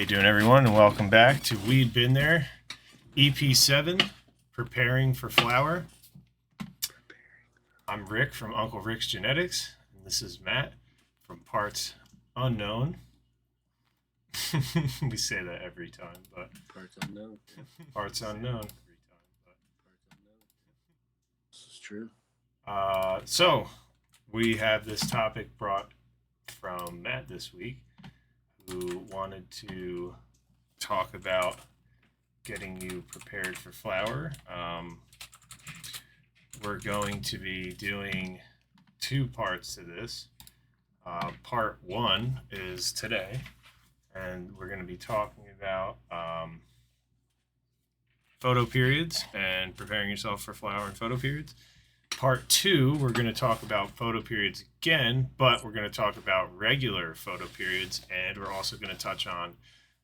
How you doing, everyone, and welcome back to We'd Been There, EP7, Preparing for Flower. I'm Rick from Uncle Rick's Genetics, and this is Matt from Parts Unknown. We say that every time, but Parts unknown. Parts Unknown every time, but Parts unknown. This is true. So we have this topic brought from Matt this week, who wanted to talk about getting you prepared for flower. We're going to be doing two parts to this. Part one is today, and we're going to be talking about photoperiods and preparing yourself for flower and photoperiods. Part two, we're going to talk about photoperiods again, but we're going to talk about regular photoperiods, and we're also going to touch on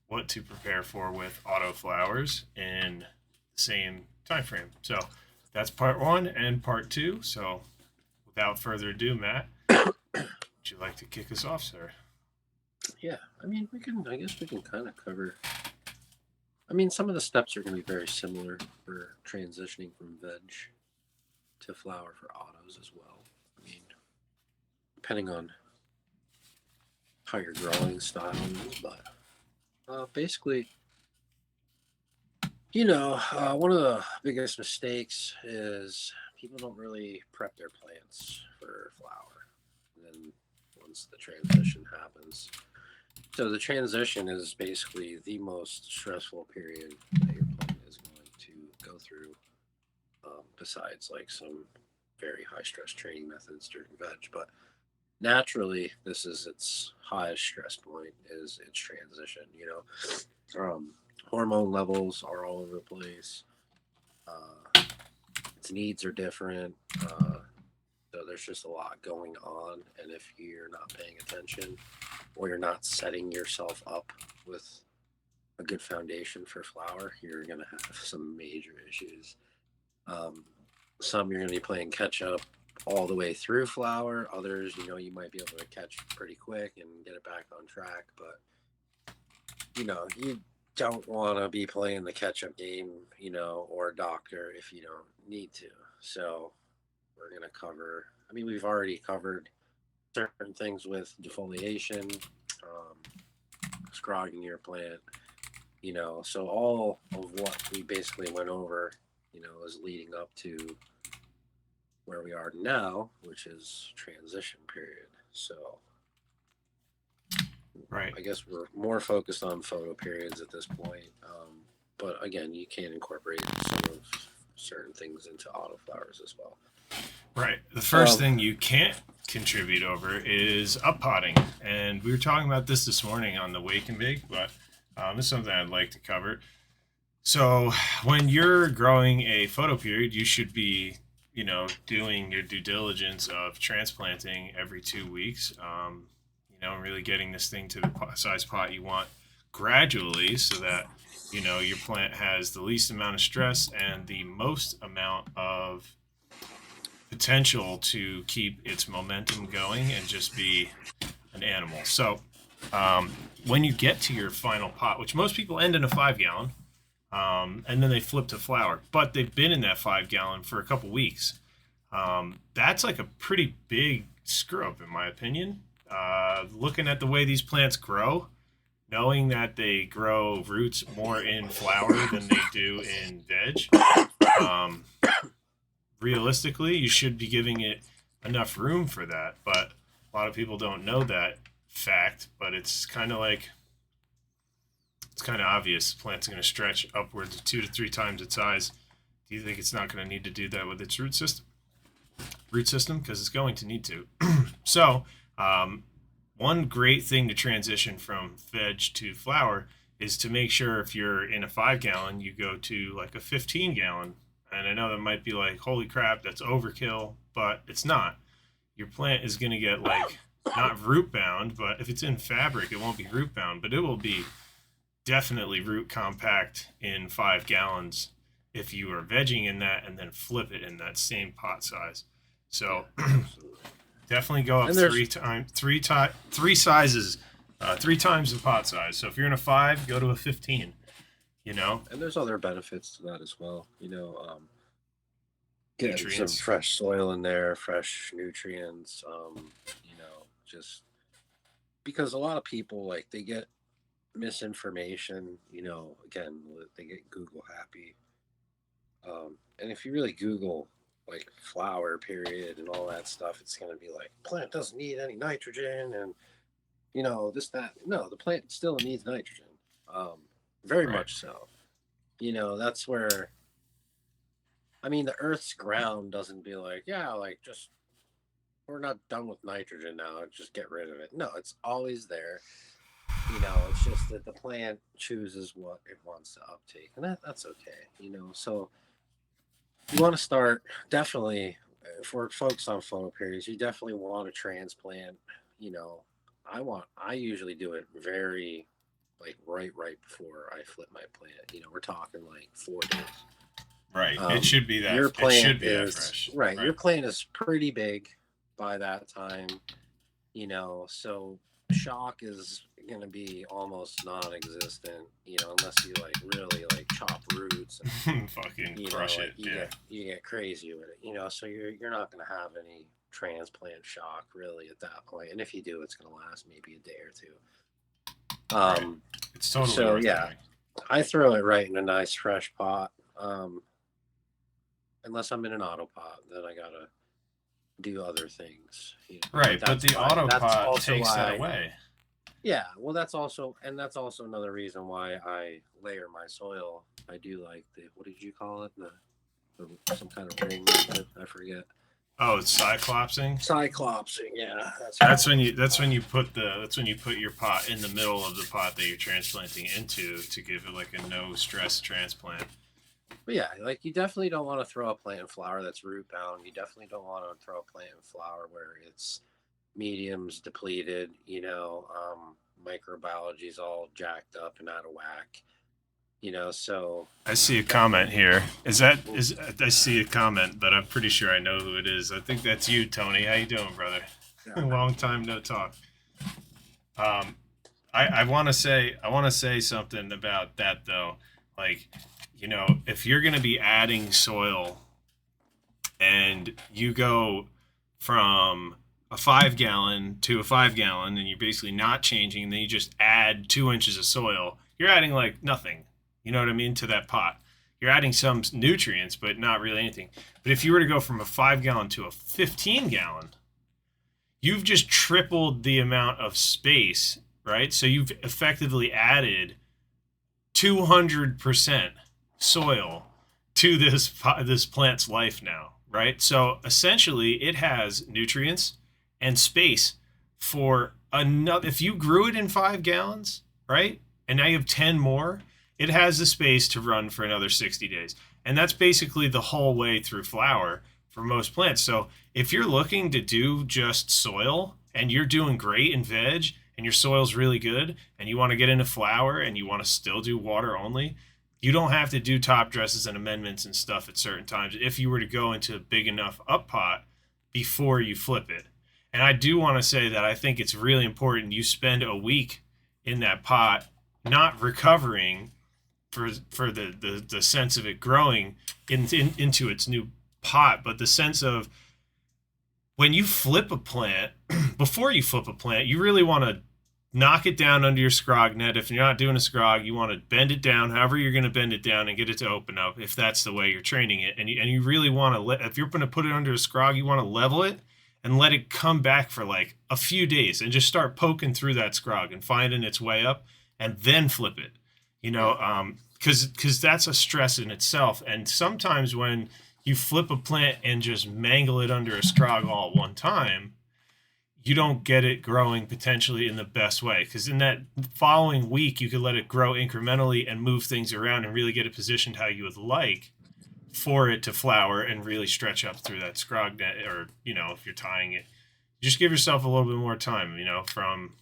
what to prepare for with autoflowers in the same time frame. So that's part one and part two. So without further ado, Matt, would you like to kick us off, sir? Yeah, I guess we can kind of cover. Some of the steps are going to be very similar for transitioning from veg to flower for autos as well. Depending on how your growing style is, but basically, one of the biggest mistakes is people don't really prep their plants for flower. And then once the transition happens, so the transition is basically the most stressful period that your plant is going to go through. Besides like some very high stress training methods during veg, but naturally this is its highest stress point is its transition. Hormone levels are all over the place. Its needs are different. So there's just a lot going on, and if you're not paying attention or you're not setting yourself up with a good foundation for flower, you're going to have some major issues. Some you're going to be playing catch up all the way through flower. Others, you might be able to catch pretty quick and get it back on track. But, you don't want to be playing the catch up game, or doctor if you don't need to. So we're going to cover, we've already covered certain things with defoliation, scrogging your plant, so all of what we basically went over is leading up to where we are now, which is transition period. So, right. I guess we're more focused on photo periods at this point. But again, you can incorporate some of certain things into autoflowers as well. Right. The first thing you can't contribute over is up potting. And we were talking about this morning on the Wake and Bake, but it's something I'd like to cover. So when you're growing a photoperiod, you should be, doing your due diligence of transplanting every 2 weeks, really getting this thing to the size pot you want gradually so that, your plant has the least amount of stress and the most amount of potential to keep its momentum going and just be an animal. So when you get to your final pot, which most people end in a 5-gallon, and then they flip to flower, but they've been in that 5-gallon for a couple weeks. That's like a pretty big screw up, in my opinion. Looking at the way these plants grow, knowing that they grow roots more in flower than they do in veg, realistically, you should be giving it enough room for that. But a lot of people don't know that fact, but it's kind of obvious. The plant's going to stretch upwards of 2 to 3 times its size. Do you think it's not going to need to do that with its root system? Because it's going to need to. So, one great thing to transition from veg to flower is to make sure if you're in a 5-gallon, you go to like a 15-gallon. And I know that might be like, holy crap, that's overkill, but it's not. Your plant is going to get not root bound, but if it's in fabric, it won't be root bound, but it will be definitely root compact in 5 gallons if you are vegging in that and then flip it in that same pot size. So definitely go up three sizes 3 times the pot size. So if you're in a 5, go to a 15. You know, And there's other benefits to that as well. Getting some nutrients. fresh soil in there, fresh nutrients. Just because a lot of people like they get misinformation. Again, they get Google happy. And if you really Google like flower period and all that stuff, it's going to be like plant doesn't need any nitrogen and this that. No, the plant still needs nitrogen. Very Right. much so. That's where the Earth's ground doesn't be like, yeah, like just we're not done with nitrogen now. Just get rid of it. No, it's always there. It's just that the plant chooses what it wants to uptake, and that's okay. So you want to start definitely for folks on photoperiods. You definitely want to transplant. You know, I usually do it very like right before I flip my plant. We're talking like 4 days. Right. It should be that. Your It should plant be that is fresh. right. Your plant is pretty big by that time. So shock is going to be almost non-existent. Unless you like really like chop roots and Fucking crush it. you get crazy with it. So you're not going to have any transplant shock really at that point. And if you do, it's going to last maybe a day or two. Right. It's totally so worth yeah, it. I throw it right in a nice fresh pot. Unless I'm in an auto pot, then I gotta do other things. Right, but the auto pot takes that away. Yeah, well, that's also another reason why I layer my soil. I do like what did you call it? Some kind of ring method. I forget. Oh, it's cyclopsing. Cyclopsing, yeah. That's when you put your pot in the middle of the pot that you're transplanting into to give it like a no stress transplant. But yeah, like you definitely don't want to throw a plant in flower that's root bound. You definitely don't want to throw a plant in flower where it's mediums depleted. Microbiology is all jacked up and out of whack. So I see a comment here. I see a comment, but I'm pretty sure I know who it is. I think that's you, Tony. How you doing, brother? Yeah. Long time no talk. I want to say something about that though. Like, if you're going to be adding soil and you go from a 5-gallon to a 5-gallon and you're basically not changing, and then you just add 2 inches of soil, you're adding like nothing. You know what I mean? To that pot. You're adding some nutrients, but not really anything. But if you were to go from a 5-gallon to a 15-gallon, you've just tripled the amount of space, right? So you've effectively added 200% soil to this plant's life now, right? So essentially it has nutrients and space for another. If you grew it in 5 gallons, right, and now you have 10 more, it has the space to run for another 60 days. And that's basically the whole way through flower for most plants. So if you're looking to do just soil and you're doing great in veg and your soil's really good and you want to get into flower and you want to still do water only, you don't have to do top dresses and amendments and stuff at certain times if you were to go into a big enough up pot before you flip it. And I do want to say that I think it's really important you spend a week in that pot not recovering for the sense of it growing into its new pot, but the sense of when you flip a plant, before you flip a plant, you really want to knock it down under your scrog net. If you're not doing a scrog, you want to bend it down however you're going to bend it down and get it to open up if that's the way you're training it. And you really want to if you're going to put it under a scrog, you want to level it and let it come back for like a few days and just start poking through that scrog and finding its way up and then flip it. Because that's a stress in itself. And sometimes when you flip a plant and just mangle it under a scrog all at one time, you don't get it growing potentially in the best way. Because in that following week, you could let it grow incrementally and move things around and really get it positioned how you would like for it to flower and really stretch up through that scrog net. Or, if you're tying it, just give yourself a little bit more time, from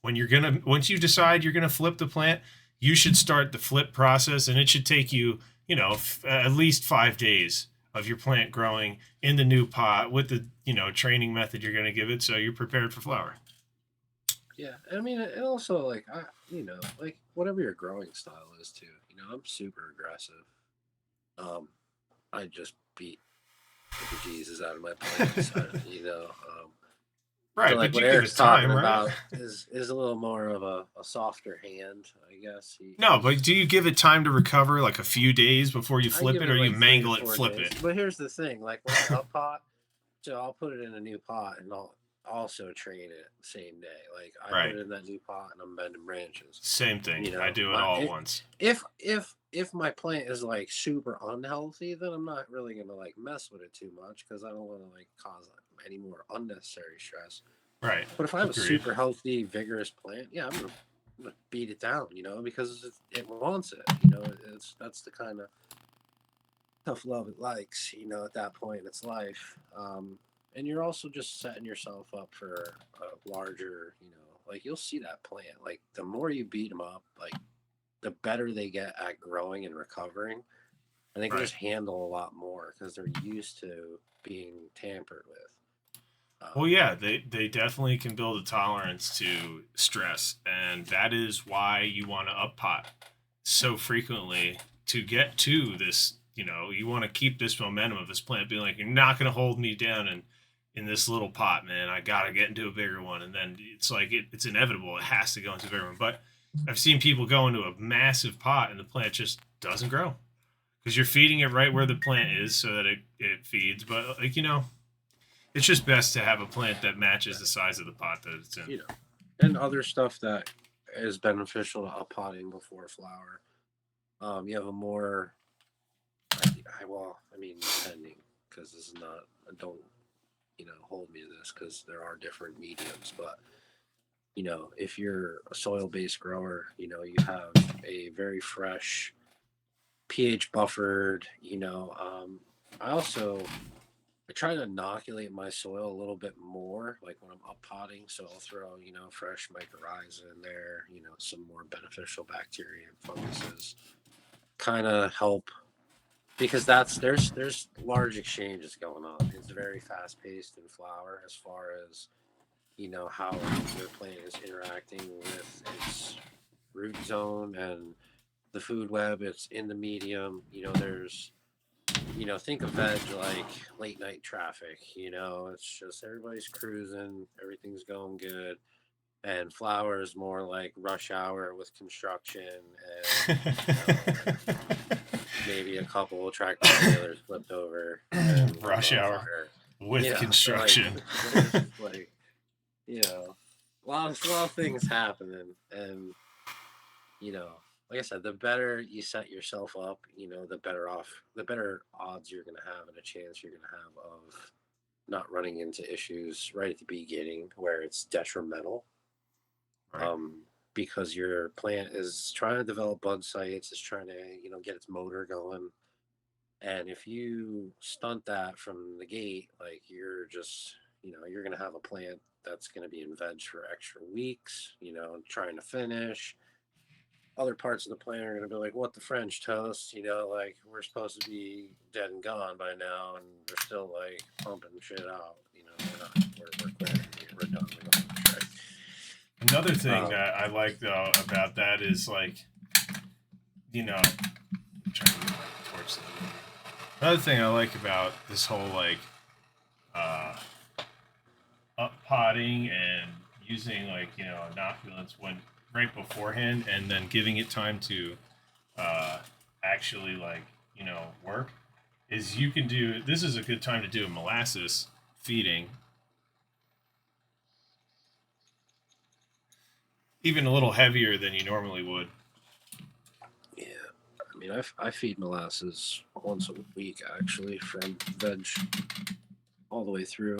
when once you decide you're going to flip the plant, you should start the flip process, and it should take you, at least 5 days of your plant growing in the new pot with the, training method you're going to give it so you're prepared for flower. Yeah, I mean, and also like like whatever your growing style is too. I'm super aggressive. Um, I just beat the bejesus out of my plants. So Right, like but what you give it Eric's talking time, right? about is a little more of a softer hand, I guess. No, but do you give it time to recover, like a few days before you I flip give it, it or you like 3 to mangle it, 4 flip days. it? But here's the thing: like when I up pot, so I'll put it in a new pot and I'll also train it the same day. Like I put Right. it in that new pot and I'm bending branches. Same thing. You I know, do it my all at it, once. if my plant is like super unhealthy, then I'm not really gonna like mess with it too much because I don't want to like cause any more unnecessary stress. Right. But if I have a Agreed. super healthy, vigorous plant, yeah, I'm gonna beat it down, because it wants it. That's the kind of tough love it likes, at that point in its life. And you're also just setting yourself up for a larger, like you'll see that plant. Like the more you beat them up, like the better they get at growing and recovering, and they can Right. just handle a lot more because they're used to being tampered with. Well, yeah, they definitely can build a tolerance to stress, and that is why you want to up pot so frequently to get to this. You want to keep this momentum of this plant being like, you're not going to hold me down in this little pot, man. I got to get into a bigger one, and then it's like it's inevitable. It has to go into a bigger one. But I've seen people go into a massive pot, and the plant just doesn't grow because you're feeding it right where the plant is so that it feeds. But it's just best to have a plant that matches the size of the pot that it's in. you know, and other stuff that is beneficial to up potting before flower. You have a more, well, I mean, depending, because this is not, don't, hold me to this because there are different mediums, but, if you're a soil based grower, you have a very fresh, pH buffered, I also I try to inoculate my soil a little bit more, like when I'm up potting. So I'll throw, fresh mycorrhiza in there, some more beneficial bacteria and funguses, kind of help because there's large exchanges going on. It's very fast paced in flower as far as how your plant is interacting with its root zone and the food web. It's in the medium. There's think of veg like late night traffic. It's just everybody's cruising, everything's going good. And flower is more like rush hour with construction and, maybe a couple tractor trailers flipped over and lit Rush on hour fire. with So like, construction. there's just like, a lot of things happening. And, like I said, the better you set yourself up, the better odds you're going to have and a chance you're going to have of not running into issues right at the beginning where it's detrimental. Right. Um, because your plant is trying to develop bud sites, is trying to, get its motor going. And if you stunt that from the gate, like you're just, you're going to have a plant that's going to be in veg for extra weeks, trying to finish. Other parts of the plant are going to be like, what the French toast, like we're supposed to be dead and gone by now. And they're still like pumping shit out. We're quitting. We're done. We don't want to try. Another thing that I like though about that is like, I'm trying to get my torch. Another thing I like about this whole like uh, up potting and using like inoculants when right beforehand and then giving it time to uh, actually like work is you can do this is a good time to do a molasses feeding even a little heavier than you normally would. Yeah. I mean, I feed molasses once a week actually from veg all the way through.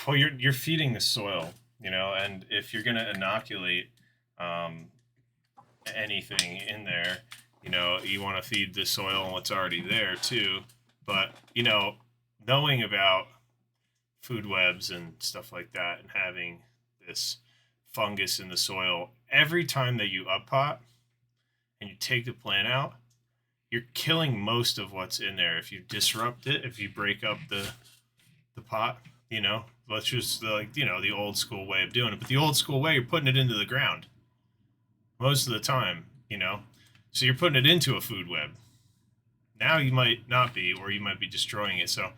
Well, you're feeding the soil, and if you're gonna inoculate um, anything in there, you want to feed the soil and what's already there too. But knowing about food webs and stuff like that, and having this fungus in the soil every time that you up pot and you take the plant out, you're killing most of what's in there. If you disrupt it, if you break up the pot, You know, let's just like the old school way of doing it. But the old school way, you're putting it into the ground most of the time. So you're putting it into a food web. Now you might not be, or you might be destroying it. So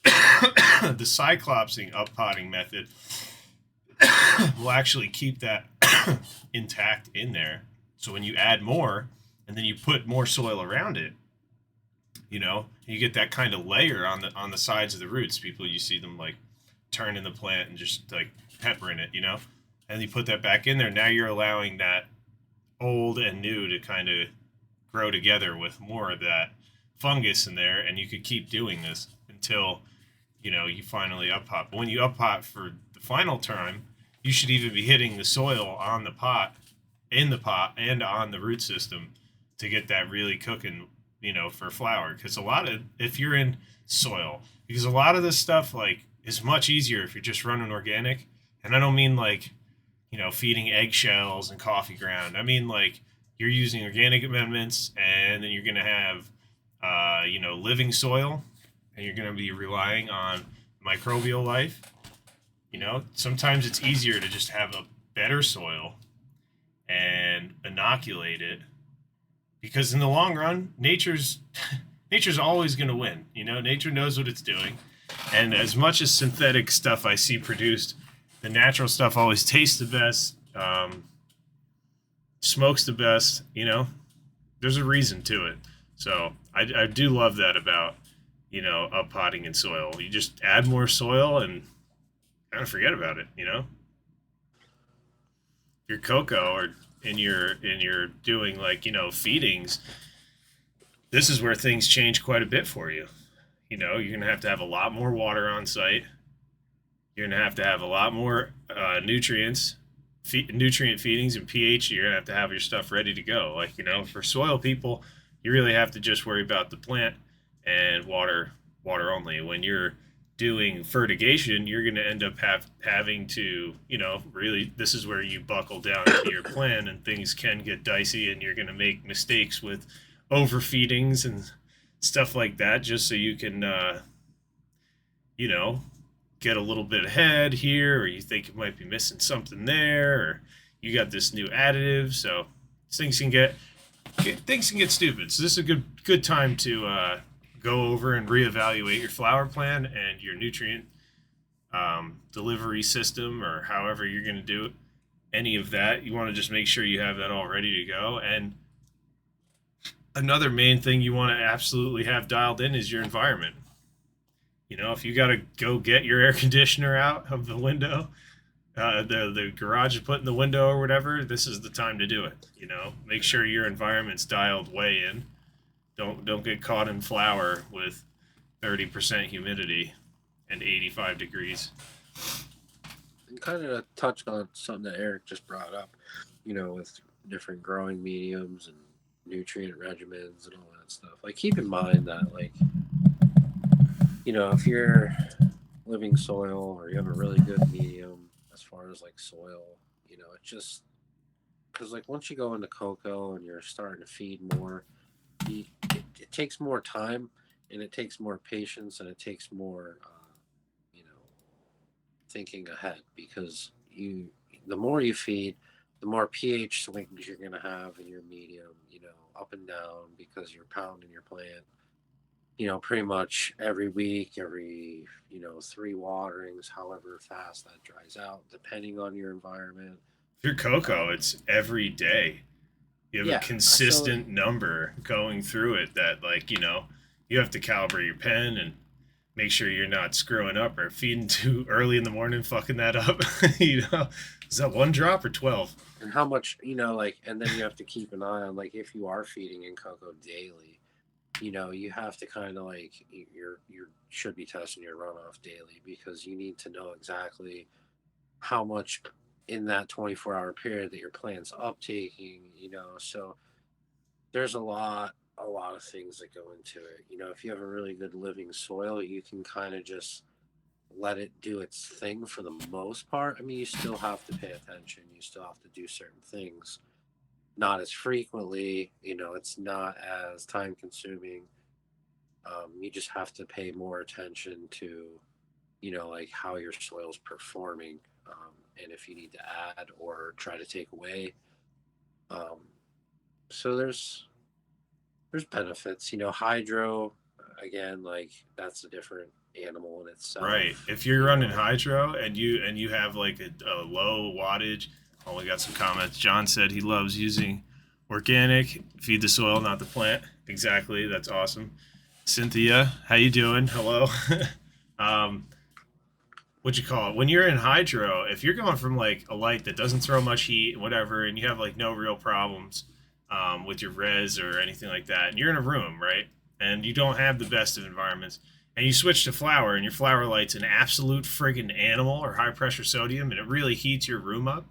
the cyclopsing up potting method will actually keep that intact in there. So when you add more, and then you put more soil around it, you get that kind of layer on the sides of the roots. People, you see them like turning the plant and just like peppering it, and you put that back in there. Now you're allowing that old and new to kind of grow together with more of that fungus in there, and you could keep doing this until you finally up pot. But when you up pot for the final time, you should even be hitting the soil on the pot, in the pot, and on the root system to get that really cooking, for flower. Because if you're in soil, because a lot of this stuff like is much easier if you're just running organic. And I don't mean like, feeding eggshells and coffee ground. I mean like you're using organic amendments, and then you're going to have, living soil, and you're going to be relying on microbial life. Sometimes it's easier to just have a better soil and inoculate it, because in the long run, nature's always going to win. Nature knows what it's doing, and as much as synthetic stuff I see produced, the natural stuff always tastes the best, smokes the best. There's a reason to it. So I do love that about up potting in soil. You just add more soil and kind of forget about it. Your cocoa, or in your doing like feedings, this is where things change quite a bit for you. You're gonna have to have a lot more water on site. You're gonna have to have a lot more nutrients, nutrient feedings, and pH. You're gonna have your stuff ready to go. Like for soil people, you really have to just worry about the plant and water only. When you're doing fertigation, you're going to end up having to, really, this is where you buckle down to your plan, and things can get dicey, and you're going to make mistakes with overfeedings and stuff like that, just so you can, you know, get a little bit ahead here, or you think you might be missing something there, or you got this new additive. So things can get stupid. So this is a good time to go over and reevaluate your flower plan and your nutrient delivery system, or however you're going to do it. Any of that, you want to just make sure you have that all ready to go. And another main thing you want to absolutely have dialed in is your environment. If you got to go get your air conditioner out of the window, the garage is put in the window or whatever, this is the time to do it. Make sure your environment's dialed way in. Don't get caught in flower with 30% humidity and 85 degrees. And kind of touch on something that Eric just brought up, with different growing mediums and nutrient regimens and all that stuff. Like, keep in mind that, like, if you're living soil or you have a really good medium as far as like soil, it just, because like once you go into cocoa and you're starting to feed more, it takes more time, and it takes more patience, and it takes more, you know, thinking ahead, because the more you feed, the more pH swings you're going to have in your medium, up and down, because you're pounding your plant, pretty much every week, every, 3 waterings, however fast that dries out, depending on your environment. If you're cocoa, it's every day. You have a Yeah. So, consistent number going through it that, like, you have to calibrate your pen and make sure you're not screwing up or feeding too early in the morning, fucking that up. Is that one drop or 12? and how much, like, and then you have to keep an eye on, like, if you are feeding in cocoa daily, you have to kind of like, you should be testing your runoff daily, because you need to know exactly how much in that 24-hour period that your plant's uptaking, so there's a lot of things that go into it. If you have a really good living soil, you can kind of just let it do its thing for the most part. I mean, you still have to pay attention, you still have to do certain things, not as frequently, it's not as time consuming. You just have to pay more attention to like how your soil's performing, and if you need to add or try to take away. Um, so there's benefits. Hydro, again, like that's a different animal in Right. itself. If you're running hydro and you have like a low wattage, oh, we got some comments. John said he loves using organic, feed the soil, not the plant. Exactly. That's awesome. Cynthia, how you doing? Hello. um, what you call it? When you're in hydro, if you're going from like a light that doesn't throw much heat, whatever, and you have like no real problems with your res or anything like that, and you're in a room, right? And you don't have the best of environments, and you switch to flower, and your flower light's an absolute friggin' animal or high pressure sodium, and it really heats your room up.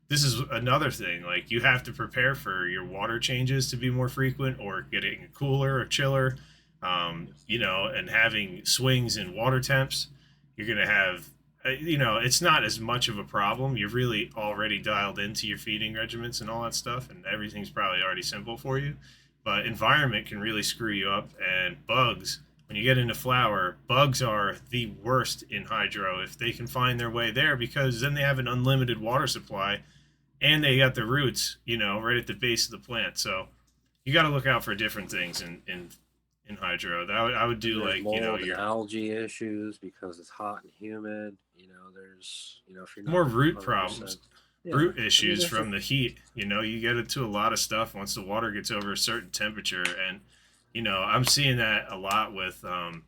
This is another thing. Like you have to prepare for your water changes to be more frequent, or getting cooler or chiller, and having swings in water temps. You're gonna have it's not as much of a problem. You're really already dialed into your feeding regimens and all that stuff, and everything's probably already simple for you. But environment can really screw you up, and bugs. When you get into flower, bugs are the worst in hydro if they can find their way there, because then they have an unlimited water supply, and they got the roots, right at the base of the plant. So you got to look out for different things in hydro. I would And do there's like mold and your algae issues because it's hot and humid. There's if you're more not root 100%. problems, Yeah, root I mean issues there's from just the heat. You get into a lot of stuff once the water gets over a certain temperature, and I'm seeing that a lot with I've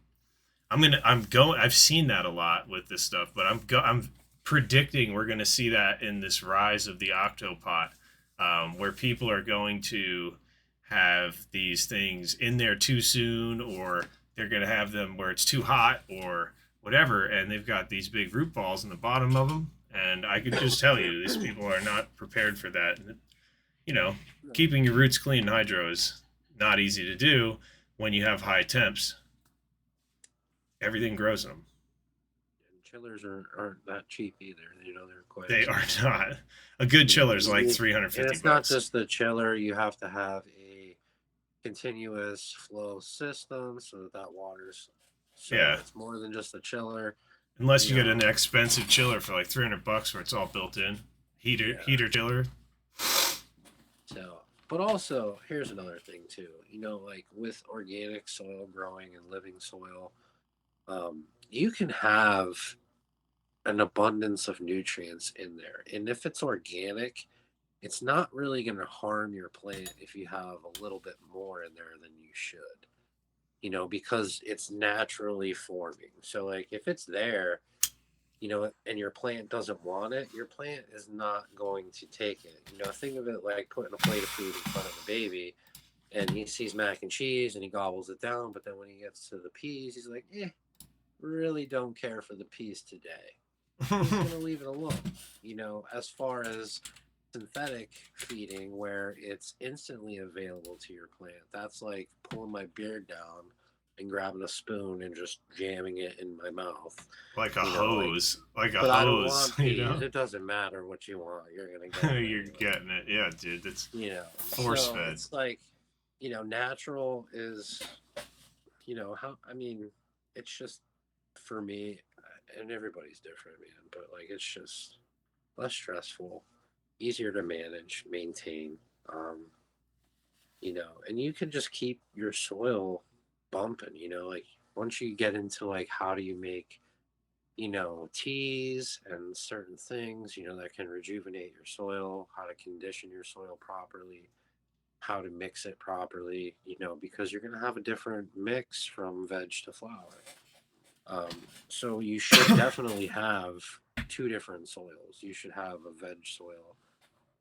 seen that a lot with this stuff, but I'm predicting we're gonna see that in this rise of the octopot, where people are going to have these things in there too soon, or they're gonna have them where it's too hot or whatever, and they've got these big root balls in the bottom of them. And I could just tell you, these people are not prepared for that. And, you know, keeping your roots clean in hydro is not easy to do when you have high temps. Everything grows in them. and chillers aren't that cheap either. They're quite They are expensive. not. A good chiller is You like need, three hundred and fifty it's not bucks. just the chiller. You have to have a continuous flow system so that water's so Yeah, it's more than just a chiller. unless You you get an know, expensive chiller for like 300 bucks where it's all built in. yeah. Heater chiller. So, but also here's another thing too. Like with organic soil growing and living soil, you can have an abundance of nutrients in there, and if it's organic, it's not really going to harm your plant if you have a little bit more in there than you should. Because it's naturally forming. So, like, if it's there, and your plant doesn't want it, your plant is not going to take it. Think of it like putting a plate of food in front of a baby, and he sees mac and cheese and he gobbles it down. But then when he gets to the peas, he's like, really don't care for the peas today. He's going to leave it alone. As far as synthetic feeding, where it's instantly available to your plant, that's like pulling my beard down and grabbing a spoon and just jamming it in my mouth. Like a Like, hose. Like a but I don't hose, want peas. It doesn't matter what you want. You're going to get them You're anyway. getting it. Yeah, dude. It's force So fed. it's like, natural is, how, I mean, it's just for me, and everybody's different, man, but like, it's just less stressful, easier to manage, maintain, and you can just keep your soil bumping, like once you get into like, how do you make, teas and certain things, that can rejuvenate your soil, how to condition your soil properly, how to mix it properly, because you're going to have a different mix from veg to flower. So you should definitely have two different soils. You should have a veg soil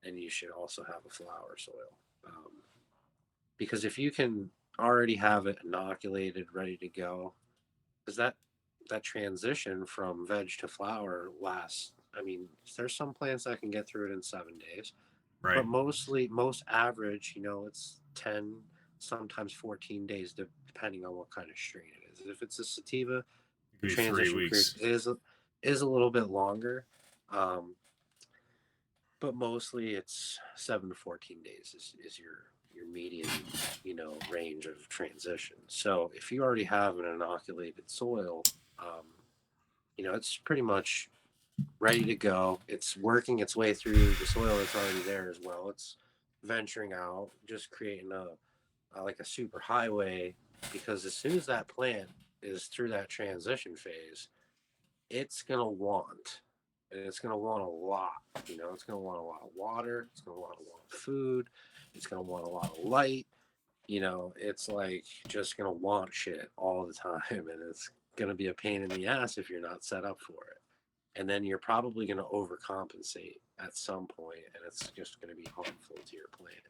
and you should also have a flower soil. Because if you can already have it inoculated, ready to go, because that transition from veg to flower lasts. I mean, there's some plants that can get through it in 7 days, Right. but most average, it's 10, sometimes 14 days, depending on what kind of strain it is. If it's a sativa, It the could be three transition period weeks. is a little bit longer, um, but mostly it's 7 to 14 days is your median range of transition. So if you already have an inoculated soil, um, It's pretty much ready to go. It's working its way through the soil that's already there as well. It's venturing out, just creating a like a super highway, because as soon as that plant is through that transition phase, it's gonna want, and it's gonna want a lot. It's gonna want a lot of water. It's gonna want a lot of food. It's gonna want a lot of light. It's like just gonna want shit all the time, and it's gonna be a pain in the ass if you're not set up for it. And then you're probably gonna overcompensate at some point, and it's just gonna be harmful to your plant.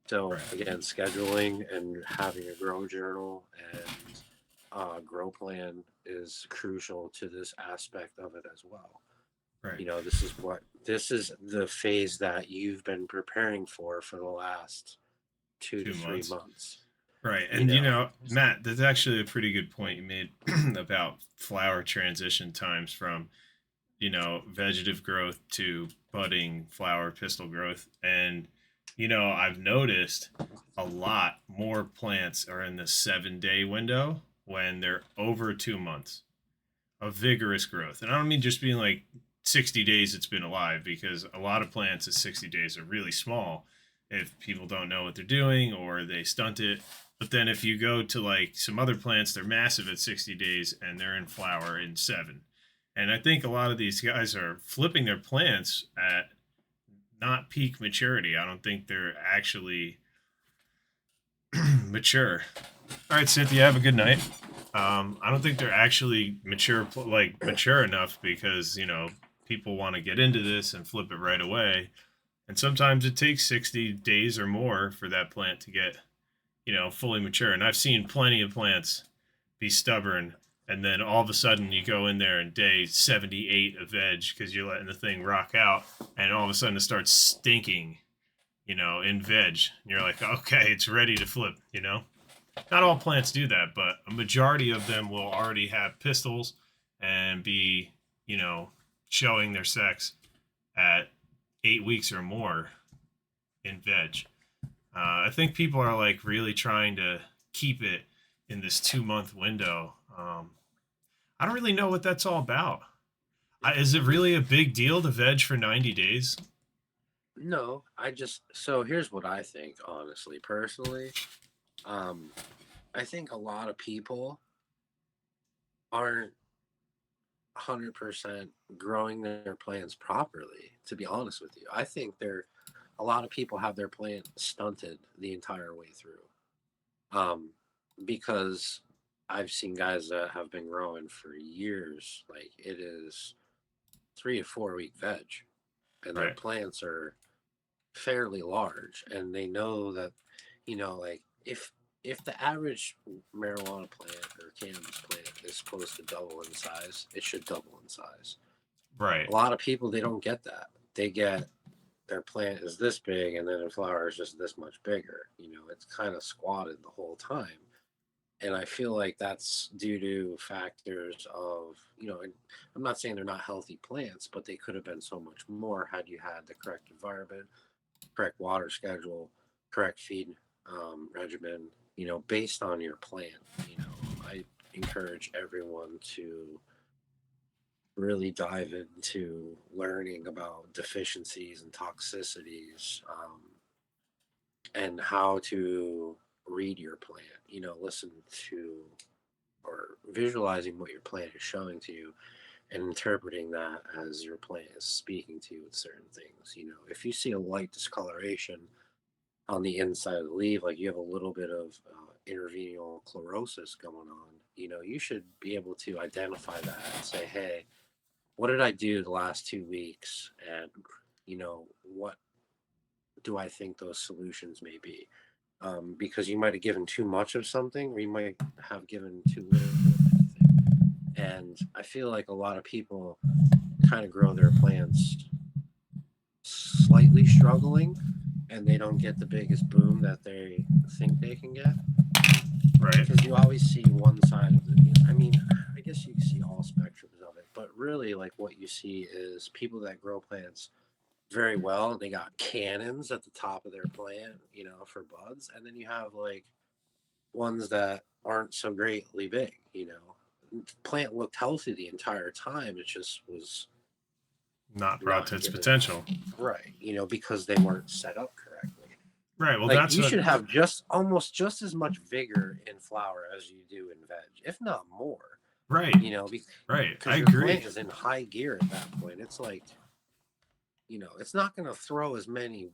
So Right. again, scheduling and having a grow journal and grow plan is crucial to this aspect of it as well. Right. This is the phase that you've been preparing for the last two to Two three months. months. Right. You And, know, Matt, that's actually a pretty good point you made about flower transition times from, vegetative growth to budding flower pistil growth. And, I've noticed a lot more plants are in the 7 day window when they're over 2 months of vigorous growth. And I don't mean just being like 60 days it's been alive, because a lot of plants at 60 days are really small if people don't know what they're doing or they stunt it. But then if you go to like some other plants, they're massive at 60 days and they're in flower in 7. And I think a lot of these guys are flipping their plants at not peak maturity. I don't think they're actually mature. All right, Cynthia, have a good night. I don't think they're actually mature enough, because people want to get into this and flip it right away, and sometimes it takes 60 days or more for that plant to get fully mature. And I've seen plenty of plants be stubborn, and then all of a sudden you go in there in day 78 of veg because you're letting the thing rock out, and all of a sudden it starts stinking, in veg. And you're like, okay, it's ready to flip. Not all plants do that, but a majority of them will already have pistils and be, showing their sex at 8 weeks or more in veg. I think people are like really trying to keep it in this 2 month window. I don't really know what that's all about. Is it really a big deal to veg for 90 days? no, so here's what I think, honestly, personally. Um, I think a lot of people aren't 100% growing their plants properly, to be honest with you. I think a lot of people have their plant stunted the entire way through. Um, because I've seen guys that have been growing for years, like it is 3 to 4 week veg, and their Right. plants are fairly large, and they know that, like if the average marijuana plant or cannabis plant is supposed to double in size, it should double in size. A Right. lot of people, they don't get that. They get their plant is this big, and then the flower is just this much bigger. It's kind of squatted the whole time. And I feel like that's due to factors of, and I'm not saying they're not healthy plants, but they could have been so much more had you had the correct environment, correct water schedule, correct feed regimen, based on your plant. I encourage everyone to really dive into learning about deficiencies and toxicities, and how to read your plant, listen to or visualizing what your plant is showing to you and interpreting that as your plant is speaking to you with certain things. If you see a light discoloration on the inside of the leaf, like you have a little bit of intervenial chlorosis going on, you should be able to identify that and say, hey, what did I do the last 2 weeks? And, what do I think those solutions may be? Because you might have given too much of something, or you might have given too little of anything. And I feel like a lot of people kind of grow their plants slightly struggling, and they don't get the biggest boom that they think they can get, Right. because you always see one side of it. I mean, I guess you can see all spectrums of it, but really, like, what you see is people that grow plants very well. They got cannons at the top of their plant, for buds, and then you have like ones that aren't so greatly big. plant looked healthy the entire time. It just was Not brought to not its given potential. right, because they weren't set up correctly. Right. Well, Like that's you what. should have just almost just as much vigor in flower as you do in veg, if not more. Right. Right. I Because your agree. plant is in high gear at that point. It's like, it's not going to throw as many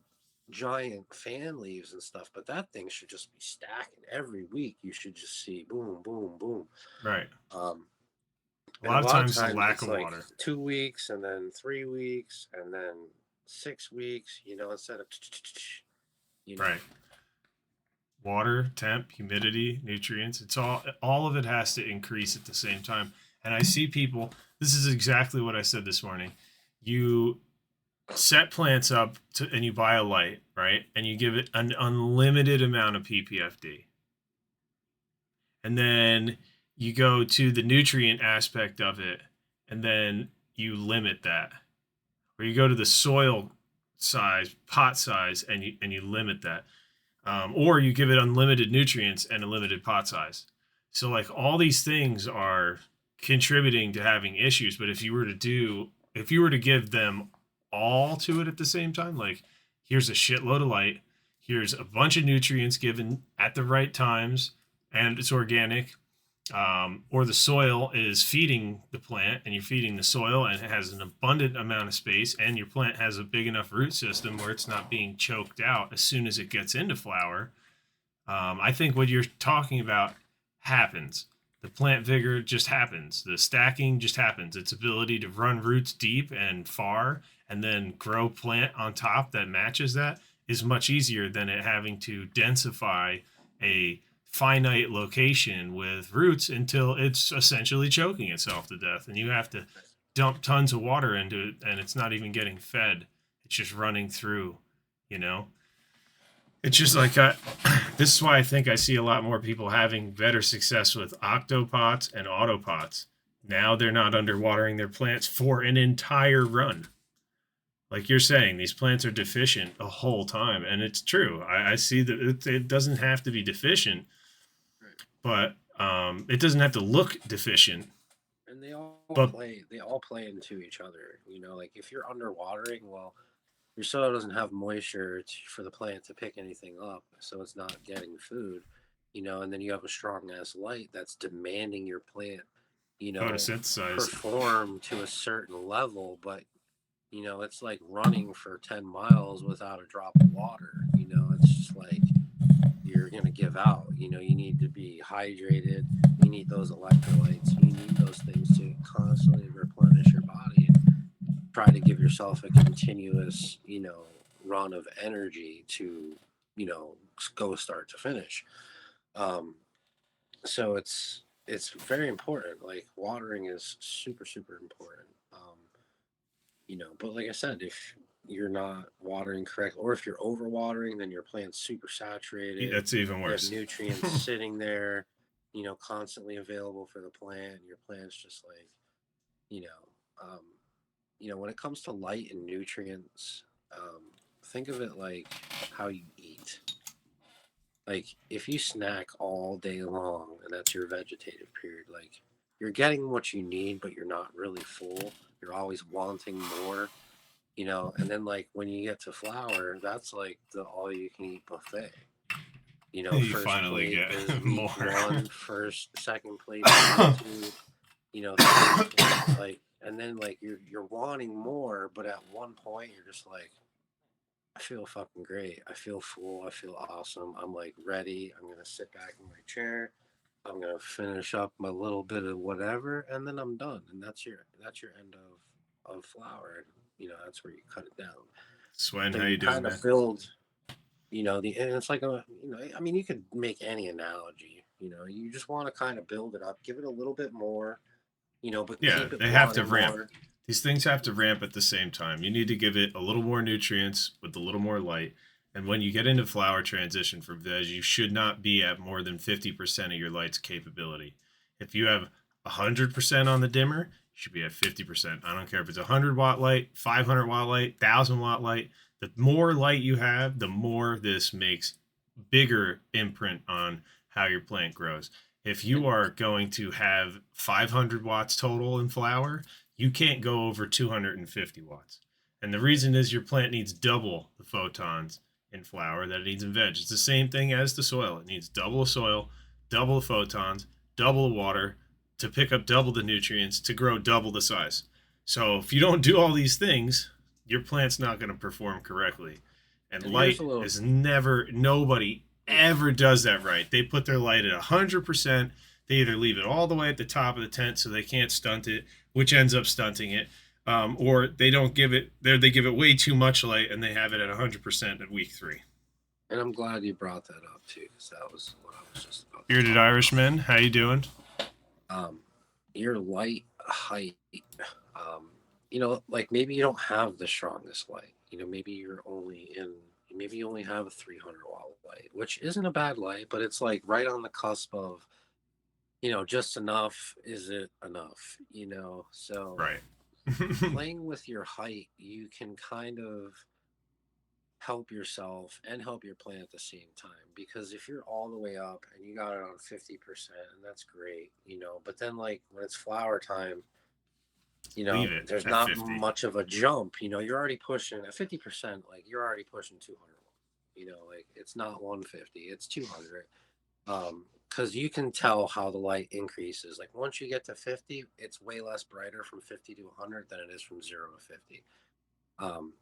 giant fan leaves and stuff, but that thing should just be stacking every week. You should just see boom, boom, boom. Right. Um, A and a lot of lot of times the times lack it's of like water. 2 weeks and then 3 weeks and then 6 weeks, instead of, Right. Water, temp, humidity, nutrients. It's all of it has to increase at the same time. And I see people, this is exactly what I said this morning. You set plants up and you buy a light, right? And you give it an unlimited amount of PPFD. And then you go to the nutrient aspect of it and then you limit that. Or you go to the soil size, pot size, and you limit that. Or you give it unlimited nutrients and a limited pot size. So like all these things are contributing to having issues. But if you were to give them all to it at the same time, like here's a shitload of light, here's a bunch of nutrients given at the right times, and it's organic, or the soil is feeding the plant and you're feeding the soil and it has an abundant amount of space and your plant has a big enough root system where it's not being choked out as soon as it gets into flower. I think what you're talking about happens. The plant vigor just happens. The stacking just happens. Its ability to run roots deep and far and then grow plant on top that matches that is much easier than it having to densify a finite location with roots until it's essentially choking itself to death. And you have to dump tons of water into it and it's not even getting fed. It's just running through, you know? It's just like this is why I think I see a lot more people having better success with octopots and autopots. Now they're not underwatering their plants for an entire run. Like you're saying, these plants are deficient the whole time, and it's true. I see that it doesn't have to be deficient, but it doesn't have to look deficient. And they But all play into each other. Like if you're underwatering, well, your soil doesn't have moisture for the plant to pick anything up, so it's not getting food. And then you have a strong ass light that's demanding your plant, photosynthesize. perform to a certain level, but it's like running for 10 miles without a drop of water. It's just like you're going to give out. You need to be hydrated. You need those electrolytes. You need those things to constantly replenish your body and try to give yourself a continuous, run of energy to, go start to finish. So it's very important. Like watering is super, super important. But like I said, if you're not watering correctly, or if you're over watering, then your plant's super saturated. That's even worse. You have nutrients sitting there, constantly available for the plant. Your plant's just like, when it comes to light and nutrients, think of it like how you eat. Like if you snack all day long and that's your vegetative period, like you're getting what you need, but you're not really full. You're always wanting more, and then like when you get to flower, that's like the all you can eat buffet. You First finally plate get is more. one, second plate is two, third plate, like, and then like you're wanting more, but at one point you're just like, I feel fucking great. I feel full. I feel awesome. I'm like ready. I'm gonna sit back in my chair. I'm gonna finish up my little bit of whatever, and then I'm done. And that's your end of flower. That's where you cut it down. Swen, And how you doing, kind man? of build, and it's like I mean, you could make any analogy. You just want to kind of build it up, give it a little bit more, but Yeah, keep it they have to wanting ramp. more. These things have to ramp at the same time. You need to give it a little more nutrients with a little more light. And when you get into flower transition for veg, you should not be at more than 50% of your light's capability. If you have 100% on the dimmer, you should be at 50%. I don't care if it's 100-watt light, 500-watt light, 1,000-watt light. The more light you have, the more this makes bigger imprint on how your plant grows. If you And are going to have 500 watts total in flower, you can't go over 250 watts. And the reason is your plant needs double the photons in flower that it needs in veg. It's the same thing as the soil. It needs double the soil, double the photons, double the water to pick up double the nutrients to grow double the size. So if you don't do all these things, your plant's not going to perform correctly. And and here's light a little, is never, nobody yeah. ever does that right. They put their light at 100%. They either leave it all the way at the top of the tent so they can't stunt it, which ends up stunting it, or they don't give it. They give it way too much light and they have it at 100% at week 3. And I'm glad you brought that up too, because that was what I was just about to Bearded talk Irishman, how you doing? about. Your light height, like maybe you don't have the strongest light. Maybe maybe you only have a 300-watt light, which isn't a bad light, but it's like right on the cusp of, just enough. Is it enough? So Right. playing with your height, you can kind of help yourself and help your plant at the same time, because if you're all the way up and you got it on 50%, and that's great, but then like when it's flower time, Leave it there's at not 50. much of a jump. You're already pushing at 50%, like you're already pushing 200. Like it's not 150, it's 200. Because you can tell how the light increases. Like once you get to 50, it's way less brighter from 50 to 100 than it is from 0 to 50.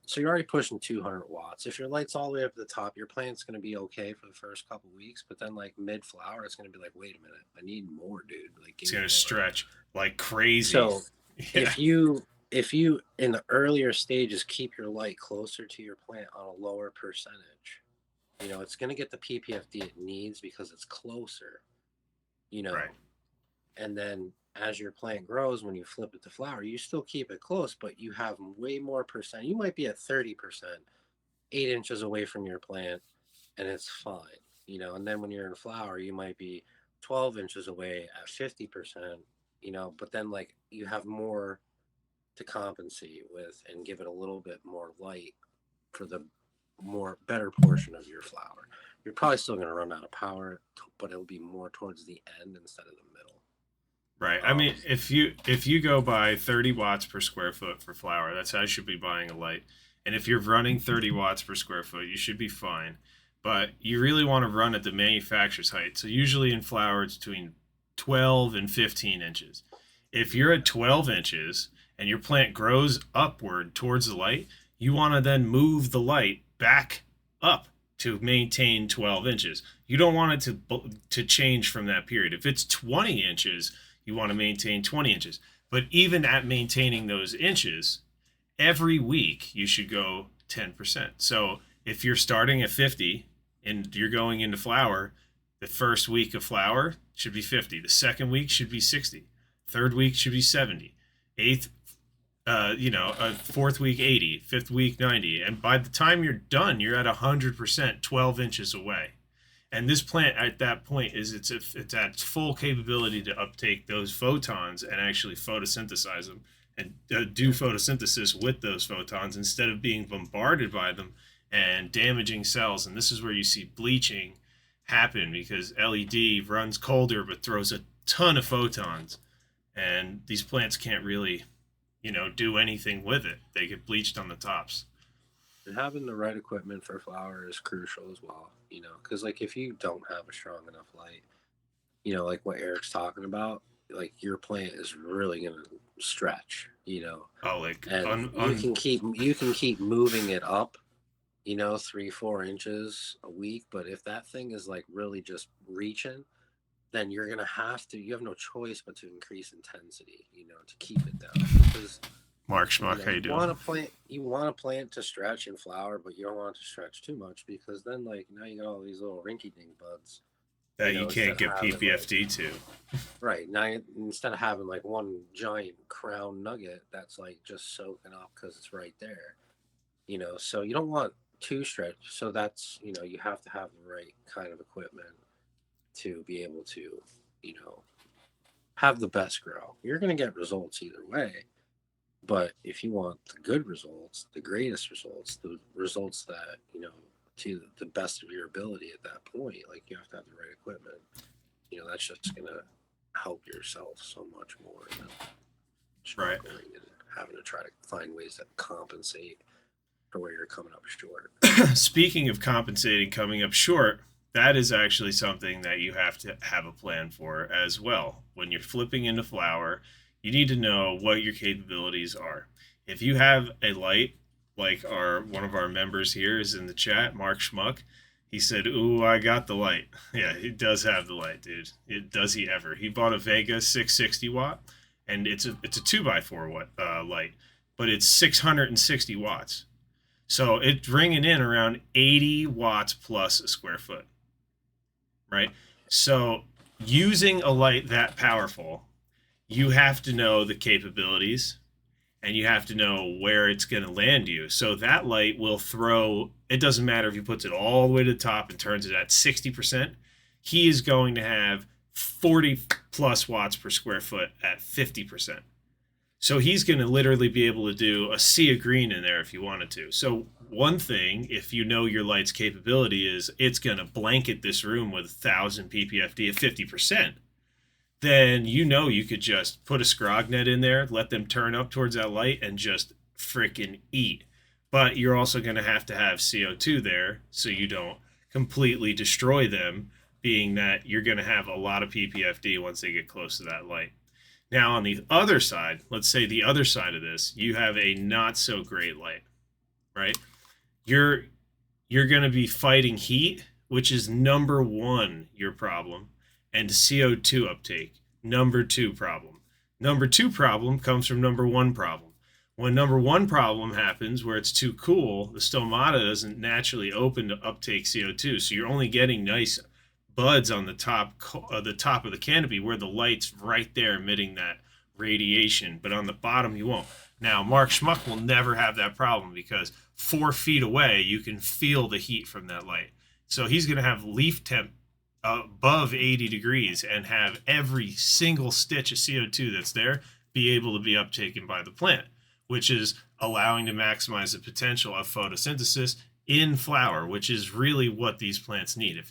So you're already pushing 200 watts. If your light's all the way up to the top, your plant's going to be okay for the first couple weeks, but then like mid flower, it's going to be like, wait a minute, I need more, dude. Like, give It's me gonna more. stretch like crazy. So Yeah. if you in the earlier stages keep your light closer to your plant on a lower percentage, it's going to get the ppfd it needs because it's closer, you know Right. and then as your plant grows, when you flip it to flower, you still keep it close, but you have way more percent. You might be at 30%, 8 inches away from your plant, and it's fine. And then when you're in flower, you might be 12 inches away at 50%, but then like you have more to compensate with and give it a little bit more light for the more better portion of your flower. You're probably still going to run out of power, but it'll be more towards the end instead of the middle. Right. I Um, mean, if you go by 30 watts per square foot for flower, that's how you should be buying a light. And if you're running 30 watts per square foot, you should be fine. But you really want to run at the manufacturer's height. So usually in flower, it's between 12 and 15 inches. If you're at 12 inches and your plant grows upward towards the light, you want to then move the light back up to maintain 12 inches. You don't want it to change from that period. If it's 20 inches, you want to maintain 20 inches. But even at maintaining those inches, every week you should go 10%. So if you're starting at 50 and you're going into flower, the first week of flower should be 50. The second week should be 60. Third week should be 70. Eighth, fourth week 80. Fifth week 90. And by the time you're done, you're at 100%, 12 inches away. And this plant at that point is it's at full capability to uptake those photons and actually photosynthesize them and do photosynthesis with those photons instead of being bombarded by them and damaging cells. And this is where you see bleaching happen because LED runs colder but throws a ton of photons, and these plants can't really, do anything with it. They get bleached on the tops. and having the right equipment for flower is crucial as well, because like if you don't have a strong enough light, like what Eric's talking about, like your plant is really gonna stretch, Oh, like and you can keep moving it up, 3-4 inches a week, but if that thing is like really just reaching, then you have no choice but to increase intensity, to keep it down, because Mark Schmuck, how you doing? you want a plant to stretch and flower, but you don't want it to stretch too much, because then like now you got all these little rinky dink buds, That you instead can't of get having like, PPFD to. right now, instead of having like one giant crown nugget that's like just soaking up because it's right there, so you don't want too stretched. So that's, you have to have the right kind of equipment to be able to, you know, have the best grow. You're going to get results either way. But if you want the good results, the greatest results, the results that, to the best of your ability at that point, like you have to have the right equipment. that's just gonna help yourself so much more than Right. struggling and having to try to find ways to compensate for where you're coming up short. Speaking of compensating coming up short, that is actually something that you have to have a plan for as well. When you're flipping into flower, you need to know what your capabilities are. If you have a light, like our one of our members here is in the chat, Mark Schmuck, he said, "Ooh, I got the light." Yeah, he does have the light, dude. Does he ever? He bought a Vega 660 watt, and it's a 2x4 watt light, but it's 660 watts. So it's bringing in around 80 watts plus a square foot, right? So using a light that powerful, you have to know the capabilities and you have to know where it's going to land you. So that light will throw, it doesn't matter if he puts it all the way to the top and turns it at 60%, he is going to have 40 plus watts per square foot at 50%. So he's going to literally be able to do a sea of green in there if you wanted to. So one thing, if you know your light's capability, is it's going to blanket this room with 1,000 ppfd at 50%. Then you could just put a scrognet in there, let them turn up towards that light, and just freaking eat. But you're also going to have CO2 there so you don't completely destroy them, being that you're going to have a lot of ppfd once they get close to that light. Now, on the other side, let's say the other side of this, you have a not so great light, right? You're going to be fighting heat, which is number one, your problem, and CO2 uptake, number two problem. Number two problem comes from number one problem. When number one problem happens, where it's too cool, the stomata doesn't naturally open to uptake CO2, so you're only getting nice buds on the top of the canopy where the light's right there emitting that radiation, but on the bottom you won't. Now, Mark Schmuck will never have that problem because 4 feet away you can feel the heat from that light. So he's going to have leaf temp above 80 degrees and have every single stitch of CO2 that's there be able to be uptaken by the plant, which is allowing to maximize the potential of photosynthesis in flower, which is really what these plants need. If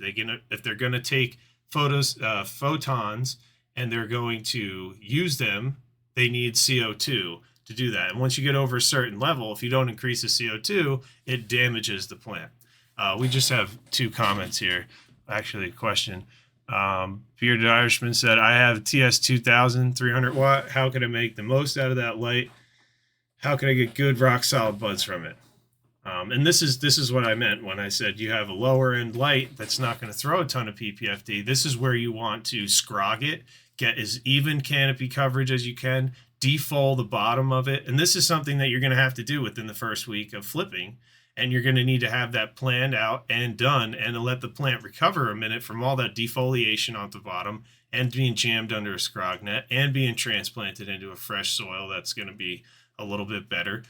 they're gonna take photons and they're going to use them, they need CO2 to do that. And once you get over a certain level, if you don't increase the CO2, it damages the plant. We just have 2 comments here. Actually, a question. Bearded Irishman said, "I have TS 2000 300 watt. How can I make the most out of that light? How can I get good rock solid buds from it?" And this is what I meant when I said you have a lower end light that's not going to throw a ton of ppfd. This is where you want to scrog it, get as even canopy coverage as you can, defold the bottom of it. And this is something that you're going to have to do within the first week of flipping. And you're going to need to have that planned out and done and to let the plant recover a minute from all that defoliation off the bottom and being jammed under a scrognet and being transplanted into a fresh soil that's going to be a little bit better.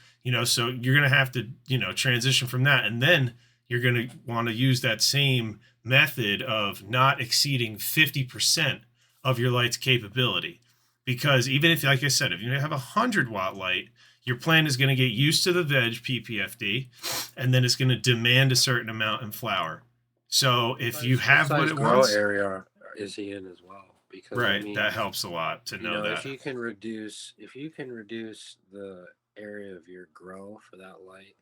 So you're going to have to, transition from that. And then you're going to want to use that same method of not exceeding 50% of your light's capability. Because even if, like I said, if you have a 100 watt light, your plant is going to get used to the veg ppfd, and then it's going to demand a certain amount in flower. So if you have what it wants, area is he in as well? Because right, that helps a lot to know that. If you can reduce the area of your grow for that light,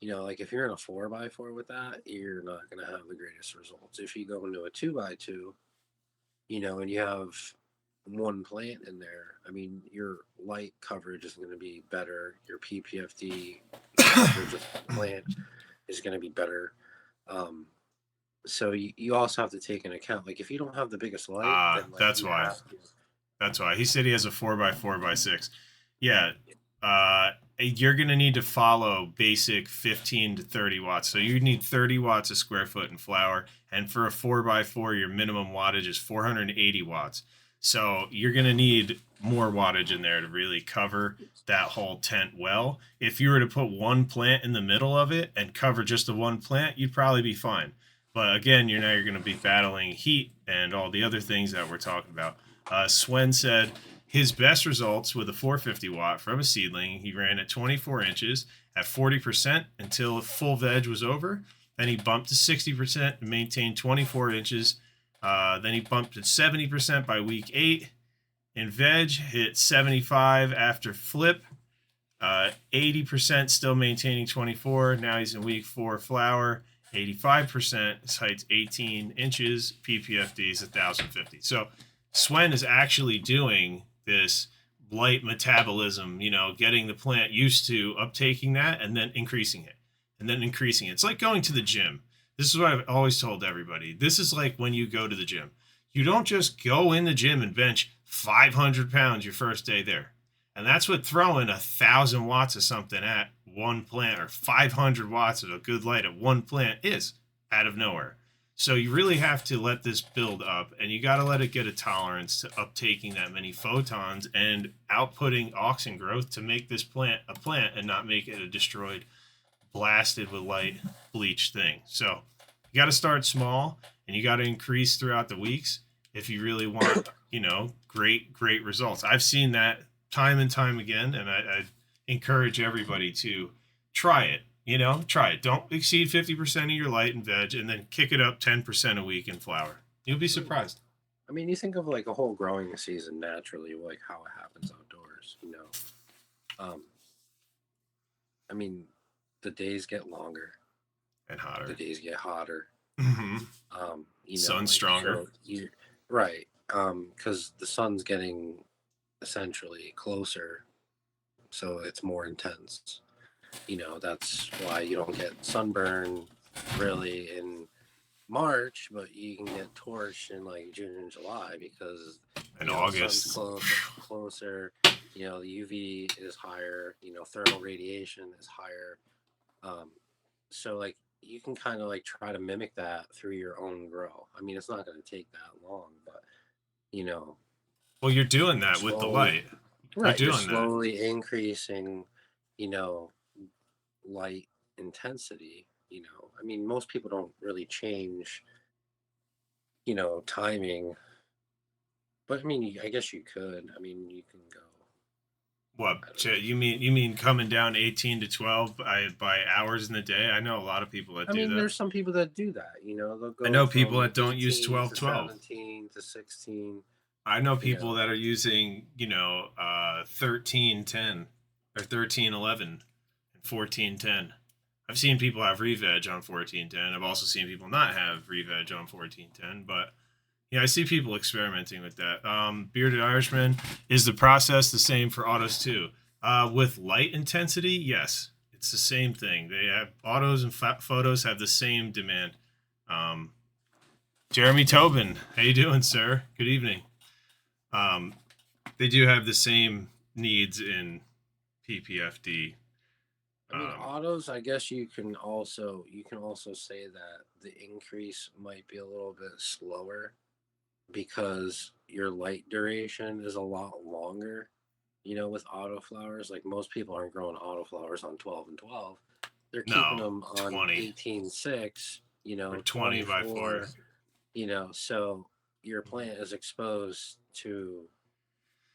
like if you're in a 4x4 with that, you're not going to have the greatest results. If you go into a 2x2, and you have one plant in there, your light coverage is going to be better. Your ppfd coverage of the plant is going to be better. So you also have to take into account, like if you don't have the biggest light, then that's why. That's why he said he has a 4x4x6. Yeah, you're gonna need to follow basic 15 to 30 watts. So you need 30 watts a square foot in flower, and for a 4x4, your minimum wattage is 480 watts. So you're gonna need more wattage in there to really cover that whole tent well. If you were to put one plant in the middle of it and cover just the one plant, you'd probably be fine. But again, you're going to be battling heat and all the other things that we're talking about. Swen said his best results with a 450 watt from a seedling, he ran at 24 inches at 40% until full veg was over. Then he bumped to 60% and maintained 24 inches Then he bumped it 70% by week 8. In veg, hit 75 after flip. 80% still maintaining 24. Now he's in week 4 flower. 85%. His height's 18 inches. PPFD is 1,050. So Swen is actually doing this light metabolism, getting the plant used to uptaking that and then increasing it. And then increasing it. It's like going to the gym. This is what I've always told everybody. This is like when you go to the gym. You don't just go in the gym and bench 500 pounds your first day there. And that's what throwing 1,000 watts of something at one plant or 500 watts of a good light at one plant is out of nowhere. So you really have to let this build up, and you got to let it get a tolerance to uptaking that many photons and outputting auxin growth to make this plant a plant and not make it a destroyed, blasted with light, bleached thing. So you got to start small, and you got to increase throughout the weeks if you really want, great results. I've seen that time and time again, and I encourage everybody to try it. Try it. Don't exceed 50% of your light and veg, and then kick it up 10% a week in flower. You'll be surprised. I mean, you think of like a whole growing season naturally, like how it happens outdoors. I mean, the days get longer and hotter. The days get hotter. Mm-hmm. Sun's stronger. So right. Because the sun's getting essentially closer, so it's more intense. That's why you don't get sunburn really in March, but you can get torched in like June and July because in August the sun's closer. The UV is higher. Thermal radiation is higher. So like you can kind of like try to mimic that through your own grow. I mean, it's not going to take that long, but well, you're doing that slowly, with the light. Right. You're slowly increasing, light intensity. I mean, most people don't really change, timing. But I mean, I guess you could. I mean, you can go. What? You mean coming down 18 to 12 by hours in the day? I know a lot of people that do that. I mean, there's some people that do that. They'll go. I know people that don't use 12-12. 17 to 16. I know people that are using, 13-10 or 13-11 and 14-10. I've seen people have re-veg on 14-10. I've also seen people not have re-veg on 14-10, but I see people experimenting with that. Bearded Irishman, is the process the same for autos too? With light intensity, yes, it's the same thing. They have autos and photos have the same demand. Jeremy Tobin, how you doing, sir? Good evening. They do have the same needs in PPFD. I mean, autos, I guess you can also say that the increase might be a little bit slower because your light duration is a lot longer. With autoflowers, like most people aren't growing autoflowers on 12 and 12. They're keeping them on 18-6, or 20 by 4. So your plant is exposed to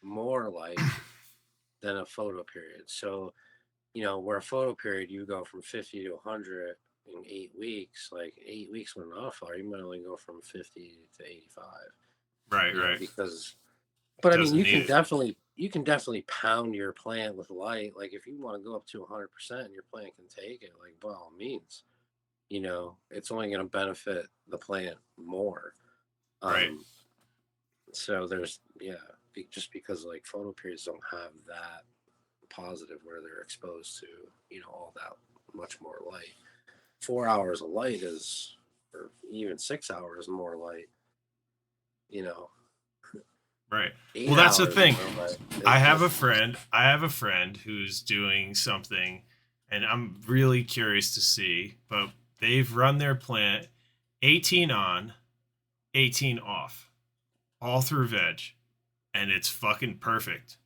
more light than a photoperiod. So, where a photoperiod, you go from 50 to 100 in 8 weeks. Like 8 weeks with an autoflower, you might only go from 50 to 85. Right. But I mean, you can definitely pound your plant with light. Like if you want to go up to 100% and your plant can take it, like by all means, it's only going to benefit the plant more. Right. So there's, just because like photoperiods don't have that positive where they're exposed to, all that much more light. 4 hours of light is, or even 6 hours more light, Right. Well, that's the thing. I have a friend who's doing something, and I'm really curious to see, but they've run their plant 18 on, 18 off, all through veg, and it's fucking perfect.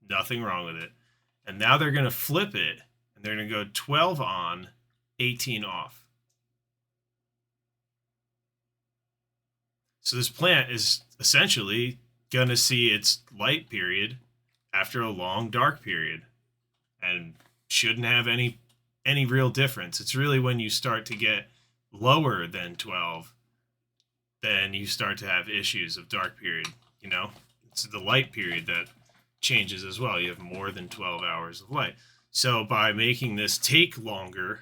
Nothing wrong with it. And now they're going to flip it, and they're going to go 12 on, 18 off. So this plant is essentially going to see its light period after a long dark period and shouldn't have any real difference. It's really when you start to get lower than 12 then you start to have issues of dark period. You know, it's the light period that changes as well. You have more than 12 hours of light. So by making this take longer,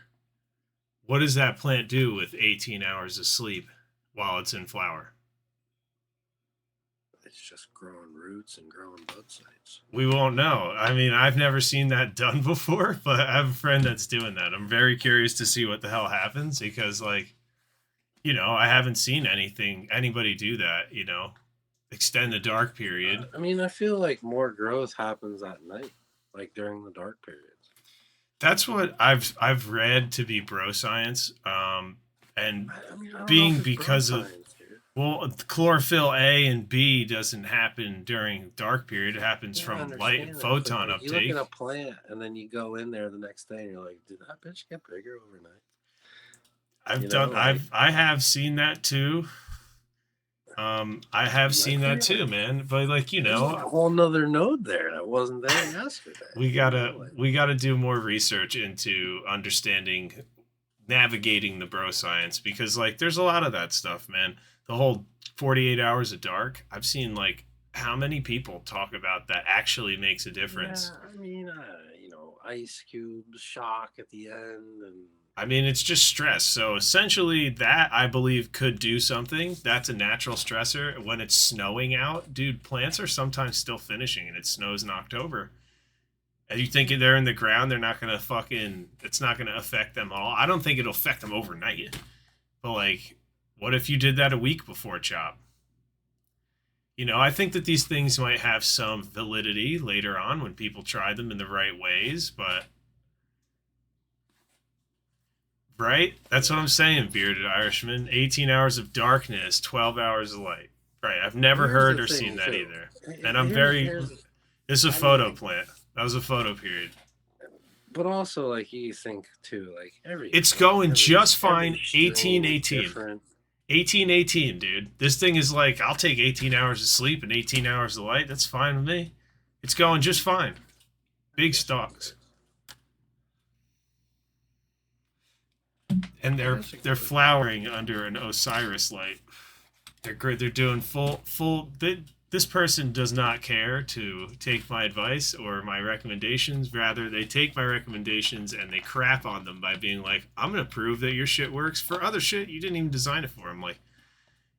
what does that plant do with 18 hours of sleep while it's in flower? It's just growing roots and growing bud sites. We won't know. I mean, I've never seen that done before, but I have a friend that's doing that. I'm very curious to see what the hell happens because, like, I haven't seen anybody do that, extend the dark period. I mean, I feel like more growth happens at night, like during the dark periods. That's what I've read to be bro science. And I mean, I don't know being if it's bro because of science, dude. well, chlorophyll A and B doesn't happen during dark period. It happens Yeah, I from light understand and that, but photon like you look uptake. at a plant and then you go in there the next day and you're like, did that bitch get bigger overnight? Like I have seen that too. I have I seen that feel too, like man. But like, there's a whole nother node there that wasn't there yesterday. we gotta we gotta do more research into understanding navigating the bro science because like there's a lot of that stuff, man. The whole 48 hours of dark. I've seen like how many people talk about that actually makes a difference. Yeah, I mean, ice cubes, shock at the end, and I mean, it's just stress. So essentially, that I believe could do something. That's a natural stressor. When it's snowing out, dude, plants are sometimes still finishing and it snows in October. And you think they're in the ground, they're not going to it's not going to affect them at all. I don't think it'll affect them overnight. But like, what if you did that a week before chop? I think that these things might have some validity later on when people try them in the right ways, but right? That's what I'm saying, bearded Irishman. 18 hours of darkness, 12 hours of light. Right. I've never here's heard the or thing seen that too. either. And I'm very. This is a I mean, photo plant. That was a photo period. but also like you think too, like It's going just fine. every 18 strain is 18. different. 18 18, dude. This thing is like, I'll take 18 hours of sleep and 18 hours of light. That's fine with me. It's going just fine. Big stalks. And they're flowering under an Osiris light. They're great. They're doing full. This person does not care to take my advice or my recommendations. Rather, they take my recommendations and they crap on them by being like, "I'm gonna prove that your shit works for other shit you didn't even design it for." I'm like,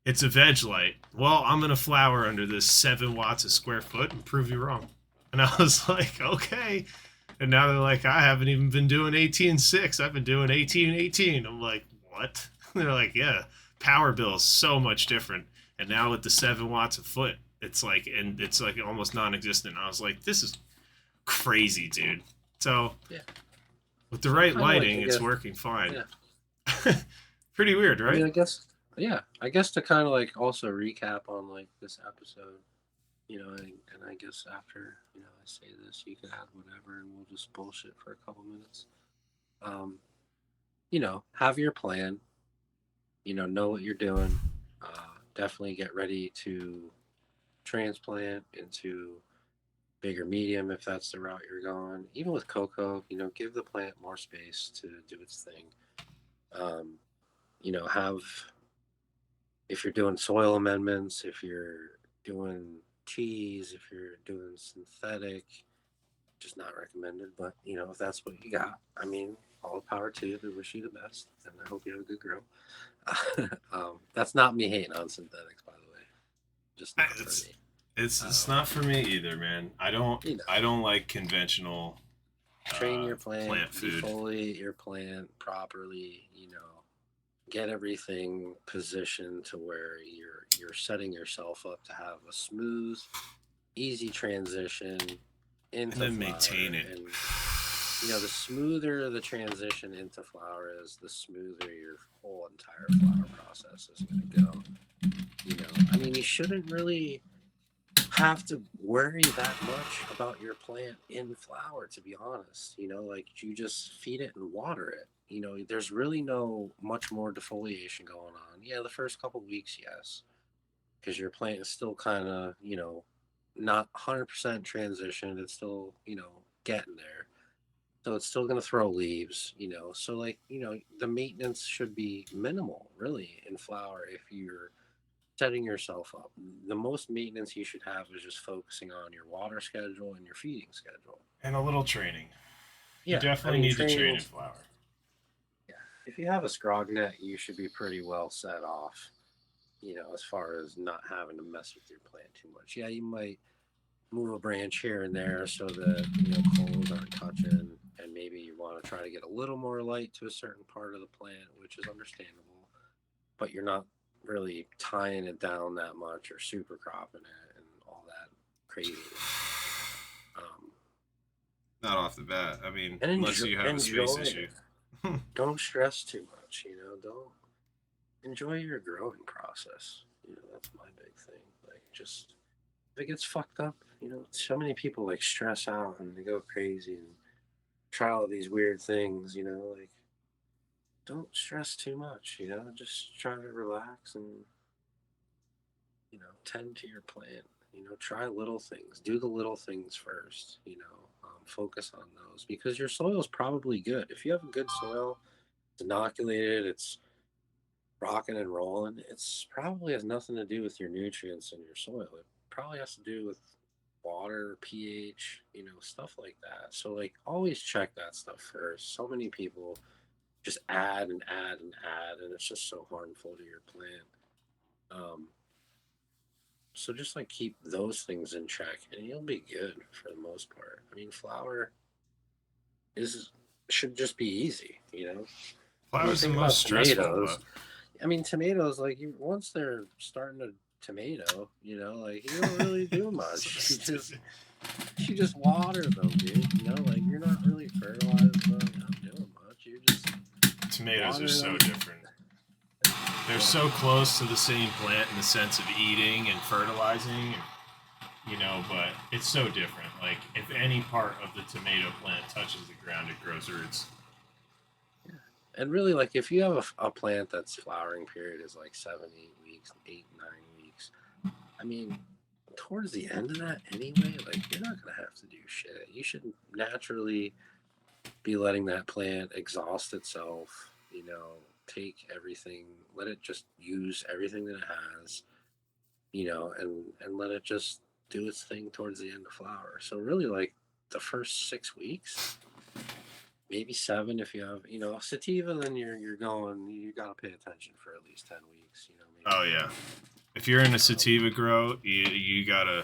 "It's a veg light." Well, I'm gonna flower under this 7 watts a square foot and prove you wrong. And I was like, "Okay." And now they're like, "I haven't even been doing 18.6. I've been doing 18.18." I'm like, "What?" They're like, "Yeah, power bill is so much different." And now with the 7 watts a foot, it's like almost non-existent. I was like, "This is crazy, dude." So Yeah. with the right lighting, like, it's working fine. Yeah. Pretty weird, right? I mean, I guess to kind of like also recap on like this episode, and I guess after I say this, you can add whatever, and we'll just bullshit for a couple minutes. Um, have your plan. Know what you're doing. Definitely get ready to transplant into bigger medium if that's the route you're going. Even with cocoa, give the plant more space to do its thing. Um, have if you're doing soil amendments, if you're doing teas, if you're doing synthetic, just not recommended. But if that's what you got, I mean, all the power to you. I wish you the best, and I hope you have a good grow. That's not me hating on synthetics, by the way. Just not for me. It's not for me either, man. I don't like conventional train your plant food. Defoliate your plant properly. Get everything positioned to where you're setting yourself up to have a smooth, easy transition into and then flower. Maintain it. And the smoother the transition into flower is, the smoother your whole entire flower process is going to go. I mean, you shouldn't really have to worry that much about your plant in flower, to be honest. Like you just feed it and water it. There's really no much more defoliation going on. Yeah, the first couple weeks, yes, because your plant is still kind of not 100% transitioned. It's still getting there, so it's still going to throw leaves. So like the maintenance should be minimal really in flower if you're setting yourself up. The most maintenance you should have is just focusing on your water schedule and your feeding schedule. And a little training. You Yeah, I definitely mean need to training train will. in flower. Yeah, if you have a scrog net, you should be pretty well set off. As far as not having to mess with your plant too much. Yeah, you might move a branch here and there so that coals aren't touching, and maybe you want to try to get a little more light to a certain part of the plant, which is understandable, but you're not really tying it down that much or super cropping it and all that craziness. um, Not off the bat. I mean, and unless you have a space enjoy issue. it. Don't stress too much. Don't enjoy your growing process. That's my big thing. Like, just if it gets fucked up, so many people like stress out and they go crazy and try all these weird things, like, don't stress too much, just try to relax and, tend to your plant, try little things, do the little things first, focus on those because your soil is probably good. If you have a good soil, it's inoculated, it's rocking and rolling, it's probably has nothing to do with your nutrients in your soil. It probably has to do with water, pH, stuff like that. So, like, always check that stuff first. So many people just add and add and add, and it's just so harmful to your plant. Um, so just like keep those things in check, and you'll be good for the most part. I mean, flower is should just be easy. When you Flower's the think most about stressful, tomatoes, but I mean, tomatoes, like, once they're starting to tomato, like, you don't really do much. You just water them, dude. Like, you're not really fertilizing them. You're not doing much. You're just tomatoes are watering so them. different. They're Yeah. so close to the same plant in the sense of eating and fertilizing, but it's so different. Like, if any part of the tomato plant touches the ground, it grows roots. Yeah. And really, like, if you have a plant that's flowering period is like 7, 8 weeks, 8, 9 weeks, I mean, towards the end of that anyway, like, you're not going to have to do shit. You should naturally be letting that plant exhaust itself, take everything, let it just use everything that it has, and let it just do its thing towards the end of flower. So really, like, the first 6 weeks, maybe 7 if you have, sativa, then you're going, you got to pay attention for at least 10 weeks, maybe Oh yeah, more. if you're in a sativa grow, you gotta.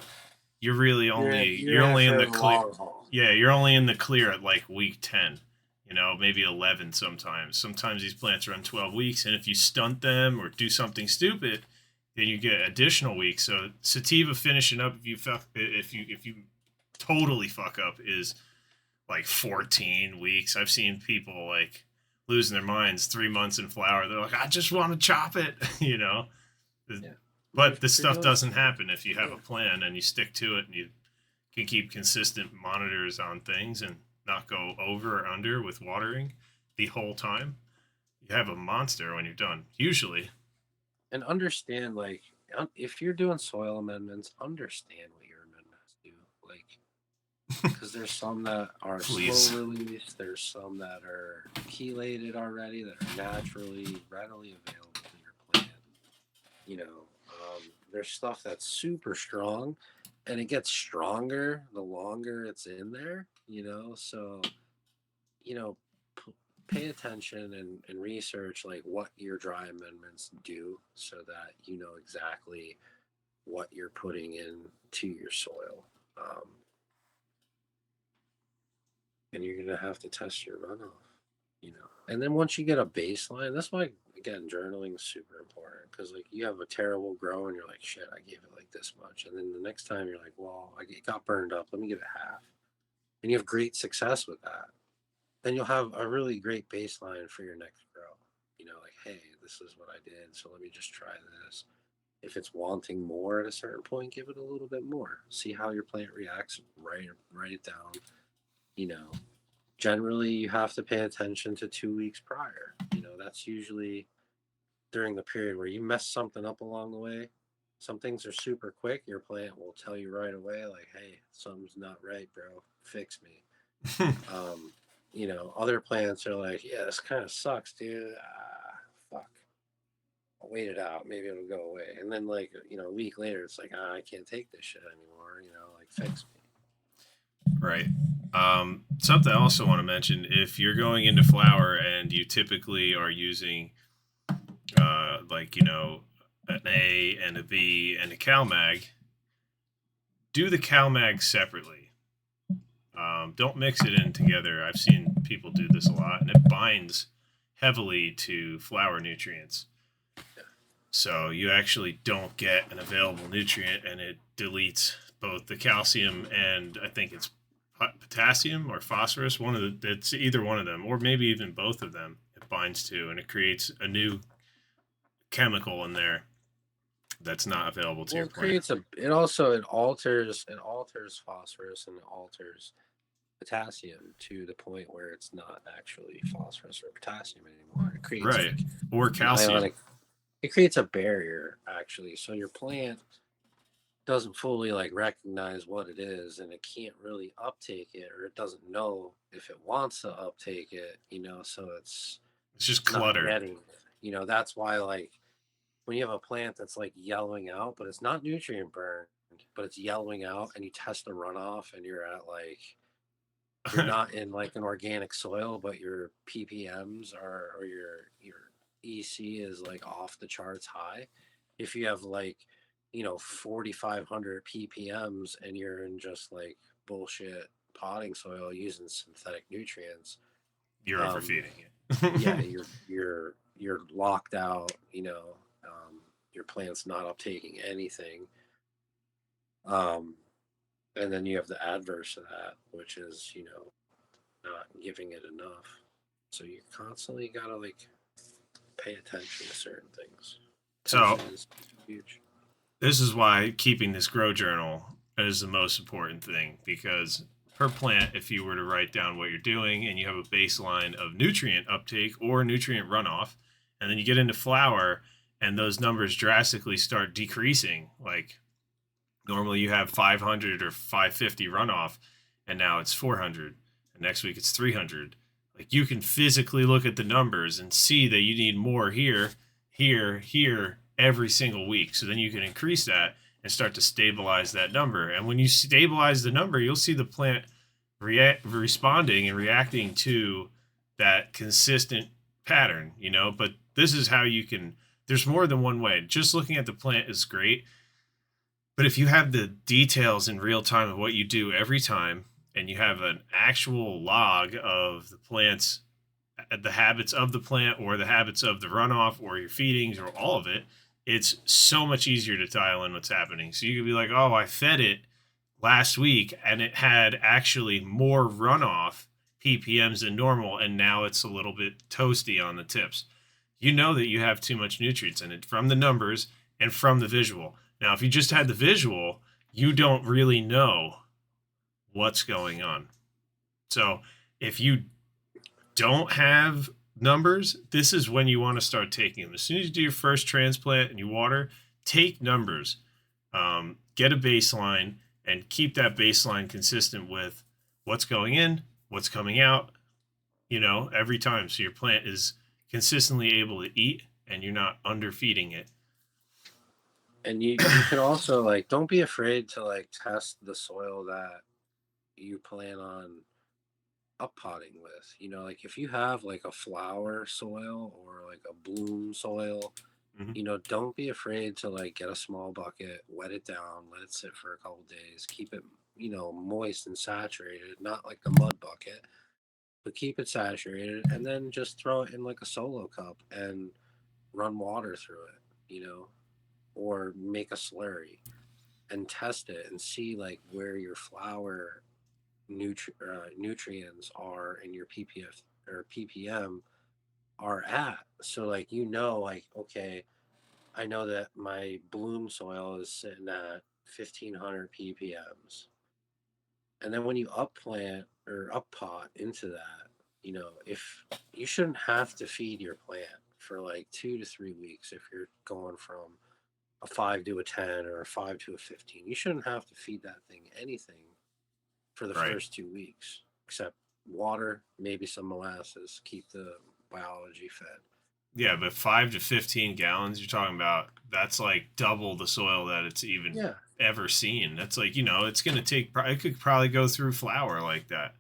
You're really You're you're in it only in for the the clear. long haul. Yeah, you're only in the clear at like week 10. Maybe 11 sometimes. Sometimes these plants run 12 weeks, and if you stunt them or do something stupid, then you get additional weeks. So sativa finishing up if you totally fuck up is like 14 weeks. I've seen people like losing their minds 3 months in flower. They're like, I just want to chop it, Yeah. But But if this you're stuff doing, doesn't happen if you have yeah. a plan and you stick to it and you can keep consistent monitors on things and not go over or under with watering the whole time. You have a monster when you're done, usually. And understand, like, if you're doing soil amendments, understand what your amendments do. Like, because there's some that are slow Please. release, there's some that are chelated already, that are naturally, readily available to your plant. There's stuff that's super strong, and it gets stronger the longer it's in there. So you know, pay attention and research, like, what your dry amendments do so that you know exactly what you're putting into your soil. Um, and you're going to have to test your runoff, And then once you get a baseline, that's why, again, journaling is super important because, like, you have a terrible grow and you're like, shit, I gave it like this much. And then the next time you're like, well, it got burned up. Let me give it half. And you have great success with that. Then you'll have a really great baseline for your next grow. Like, hey, this is what I did, so let me just try this. If it's wanting more at a certain point, give it a little bit more. See how your plant reacts. Write it down. You know, Generally, you have to pay attention to 2 weeks prior. That's usually during the period where you mess something up along the way. Some things are super quick. Your plant will tell you right away, like, hey, something's not right, bro. Fix me. Um, Other plants are like, yeah, this kind of sucks, dude. Fuck. I'll wait it out. Maybe it'll go away. And then like, a week later, it's like, I can't take this shit anymore. Like fix me. Right. Something I also want to mention, if you're going into flour and you typically are using like, an A and a B and a CalMag, do the CalMag separately. Don't mix it in together. I've seen people do this a lot, and it binds heavily to flour nutrients. So you actually don't get an available nutrient, and it deletes both the calcium and I think it's potassium or phosphorus. One of the it's either one of them, or maybe even both of them. It binds to, and it creates a new chemical in there that's not available to Well, your it plant. creates it alters phosphorus and it alters potassium to the point where it's not actually phosphorus or potassium anymore. It creates Right. like Or an calcium. ionic. It creates a barrier actually, so your plant doesn't fully like recognize what it is, and it can't really uptake it, or it doesn't know if it wants to uptake it. So It's just it's not clutter. getting it. That's why like when you have a plant that's like yellowing out, but it's not nutrient burned, but it's yellowing out, and you test the runoff, and you're not in like an organic soil, but your ppms are, or your EC is like off the charts high. If you have like 4,500 ppms and you're in just like bullshit potting soil using synthetic nutrients, You're um overfeeding yeah, it. you're locked out. Your plant's not uptaking anything. um and then you have the adverse of that, which is not giving it enough. So you constantly gotta like pay attention to certain things. So Attention is huge. this is why keeping this grow journal is the most important thing, because per plant, if you were to write down what you're doing and you have a baseline of nutrient uptake or nutrient runoff, and then you get into flower and those numbers drastically start decreasing, like normally you have 500 or 550 runoff and now it's 400, and next week it's 300. Like, you can physically look at the numbers and see that you need more here, here every single week, so then you can increase that and start to stabilize that number. And when you stabilize the number, you'll see the plant responding and reacting to that consistent pattern, but this is how you can, there's more than one way. Just looking at the plant is great, but if you have the details in real time of what you do every time, and you have an actual log of the plant's, the habits of the plant or the habits of the runoff or your feedings or all of it, it's so much easier to dial in what's happening. So you could be like, oh, I fed it last week and it had actually more runoff ppms than normal, and now it's a little bit toasty on the tips. You know that you have too much nutrients in it from the numbers and from the visual. Now, if you just had the visual, you don't really know what's going on. So if you don't have numbers, this is when you want to start taking them. As soon as you do your first transplant and you water, take numbers, get a baseline, and keep that baseline consistent with what's going in, what's coming out, every time. So your plant is consistently able to eat and you're not underfeeding it. And you could also like, don't be afraid to like test the soil that you plan on up potting with. Like if you have like a flower soil or like a bloom soil, Mm-hmm. don't be afraid to like get a small bucket, wet it down, let it sit for a couple days, keep it moist and saturated, not like a mud bucket, but keep it saturated, and then just throw it in like a solo cup and run water through it, or make a slurry and test it and see like where your flower nutrients are in your ppf or ppm are at. So like, like, okay, I know that my bloom soil is sitting at 1,500 ppms, and then when you up plant or up pot into that, if you shouldn't have to feed your plant for like 2 to 3 weeks. If you're going from a 5 to a 10 or a 5 to a 15, you shouldn't have to feed that thing anything for the Right. first 2 weeks except water, maybe some molasses, keep the biology fed. Yeah, but 5 to 15 gallons, you're talking about, that's like double the soil that it's even Yeah, ever seen. That's like, it's going to take, it could probably go through flour like that.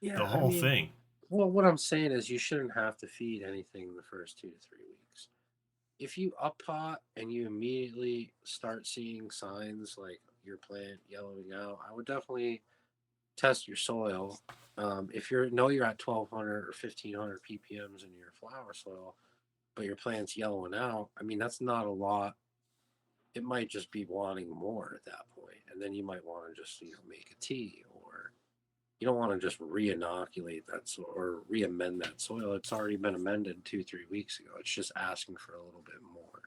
yeah. The I whole mean, thing. well, what I'm saying is you shouldn't have to feed anything in the first 2 to 3 weeks. If you up pot and you immediately start seeing signs like your plant yellowing out, I would definitely test your soil. If you're at 1,200 or 1,500 ppms in your flower soil, but your plant's yellowing out, I mean that's not a lot. It might just be wanting more at that point, and then you might want to just make a tea, or you don't want to just re-inoculate that soil or re-amend that soil. It's already been amended 2 3 weeks ago. It's just asking for a little bit more.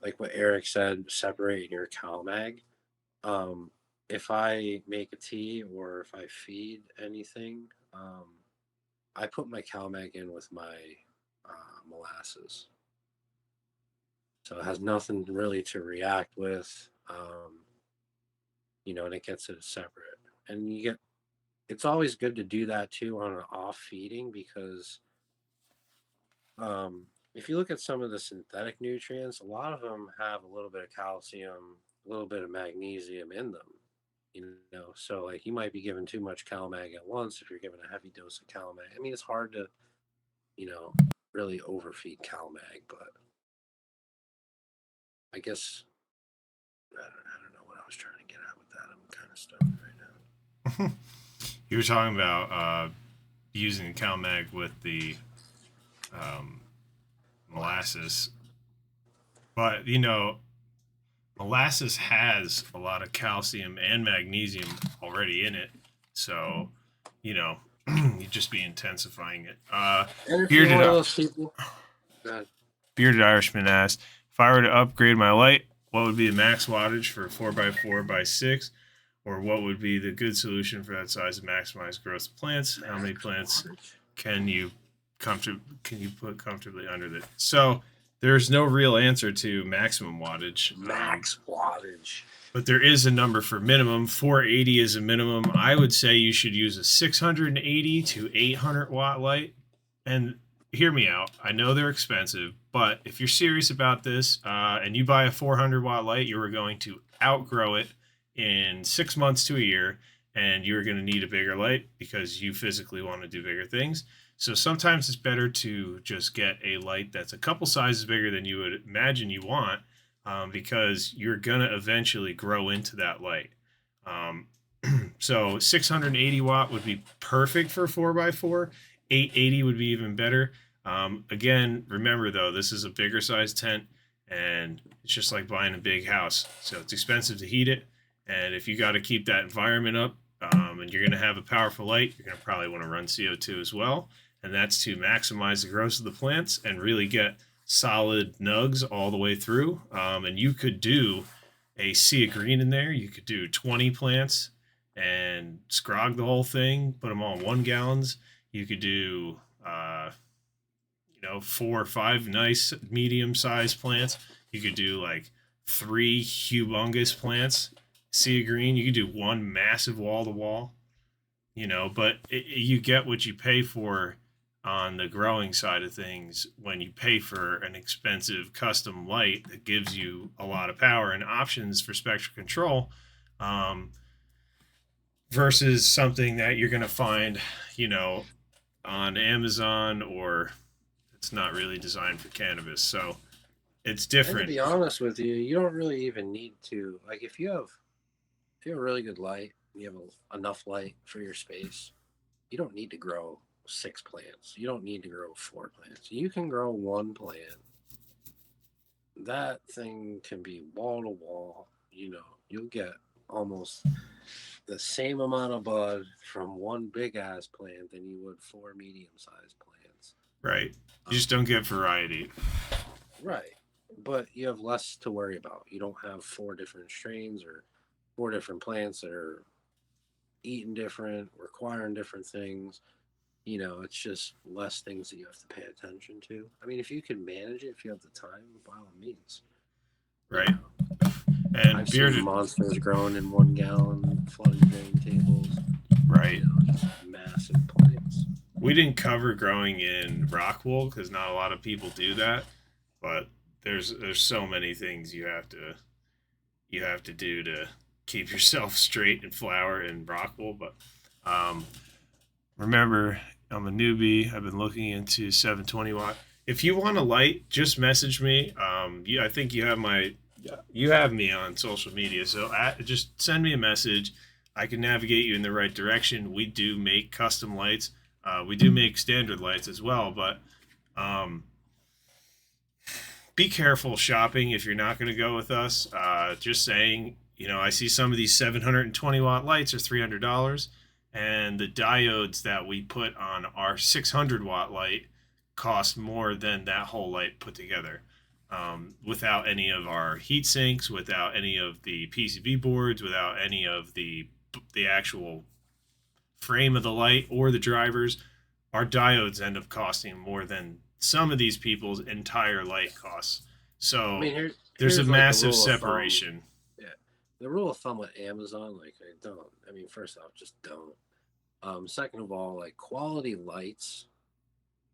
Like what Eric said, separate your CalMag. Um, if I make a tea or if I feed anything, I put my CalMag in with my molasses. So it has nothing really to react with, and it gets it separate. And it's always good to do that too on an off feeding because if you look at some of the synthetic nutrients, a lot of them have a little bit of calcium, a little bit of magnesium in them. So like you might be giving too much CalMag at once if you're giving a heavy dose of CalMag. I mean, it's hard to, you know, really overfeed CalMag, but I guess I don't know what I was trying to get at with that. I'm kind of stumped right now. You were talking about using CalMag with the um, molasses, but molasses has a lot of calcium and magnesium already in it, so you know you'd just be intensifying it. And if you're Bearded one of those people, that Bearded Irishman asked, if I were to upgrade my light, what would be the max wattage for 4x4x6? Or what would be the good solution for that size to maximize growth of plants? How many plants can you put comfortably under it? So there's no real answer to maximum wattage. max wattage. But there is a number for minimum. 480 is a minimum. I would say you should use a 680 to 800 watt light. And hear me out. I know they're expensive, but if you're serious about this and you buy a 400 watt light, you are going to outgrow it in 6 months to a year, and you're going to need a bigger light because you physically want to do bigger things. So sometimes it's better to just get a light that's a couple sizes bigger than you would imagine you want, because you're going to eventually grow into that light. Um, so 680 watt would be perfect for 4x4. 880 would be even better. Again, remember though, this is a bigger size tent, and it's just like buying a big house. So it's expensive to heat it. And if you got to keep that environment up, and you're going to have a powerful light, you're going to probably want to run CO2 as well. And that's to maximize the growth of the plants and really get solid nugs all the way through. And you could do a sea of green in there. You could do 20 plants and scrog the whole thing, put them all in 1 gallons. You could do, 4 or 5 nice medium-sized plants. You could do like 3 humongous plants, sea of green. You could do 1 massive wall-to-wall. But you get what you pay for on the growing side of things when you pay for an expensive custom light that gives you a lot of power and options for spectral control, versus something that you're going to find, on Amazon, or it's not really designed for cannabis. So it's And to different. be honest with you, you don't really even need to like if you have a really good light, you have enough light for your space. You don't need to grow 6 plants. You don't need to grow 4 plants. You can grow 1 plant. That thing can be wall to wall. You'll get almost the same amount of bud from one big ass plant than you would 4 medium-sized plants. Right. You just don't get variety. Right. But you have less to worry about. You don't have 4 different strains or 4 different plants that are eating different, requiring different things. It's just less things that you have to pay attention to. I mean, if you can manage it, if you have the time, by all means. Right. And I've bearded seen monsters growing in 1 gallon flooding drain tables. Right. Just massive plants. We didn't cover growing in rock wool because not a lot of people do that, but there's so many things you have to do to keep yourself straight in flower and rock wool. But um, remember, I'm a newbie. I've been looking into 720 watt. If you want a light, just message me. I think you have me on social media, so just send me a message. I can navigate you in the right direction. We do make custom lights. We do make standard lights as well, but um, be careful shopping if you're not going to go with us. Just saying, I see some of these 720 watt lights are $300, and the diodes that we put on our 600 watt light cost more than that whole light put together. Without any of our heat sinks, without any of the PCB boards, without any of the actual frame of the light or the drivers, our diodes end up costing more than some of these people's entire light costs. So there's a here's like the massive rule of thumb. separation. Yeah, the rule of thumb with Amazon, like I mean, first off, just don't. Second of all, like quality lights,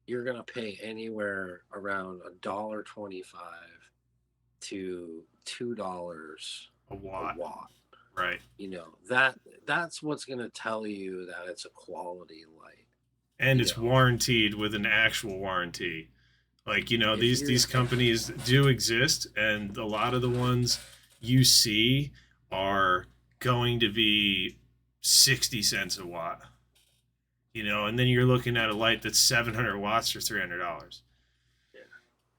you're gonna pay anywhere around $1.25 to $2 A a watt. watt. Right. That's what's gonna tell you that it's a quality light. And You it's know, warranted with an actual warranty. Like, if you're these companies do exist, and a lot of the ones you see are going to be 60 cents a watt. And then you're looking at a light that's 700 watts for $300. yeah,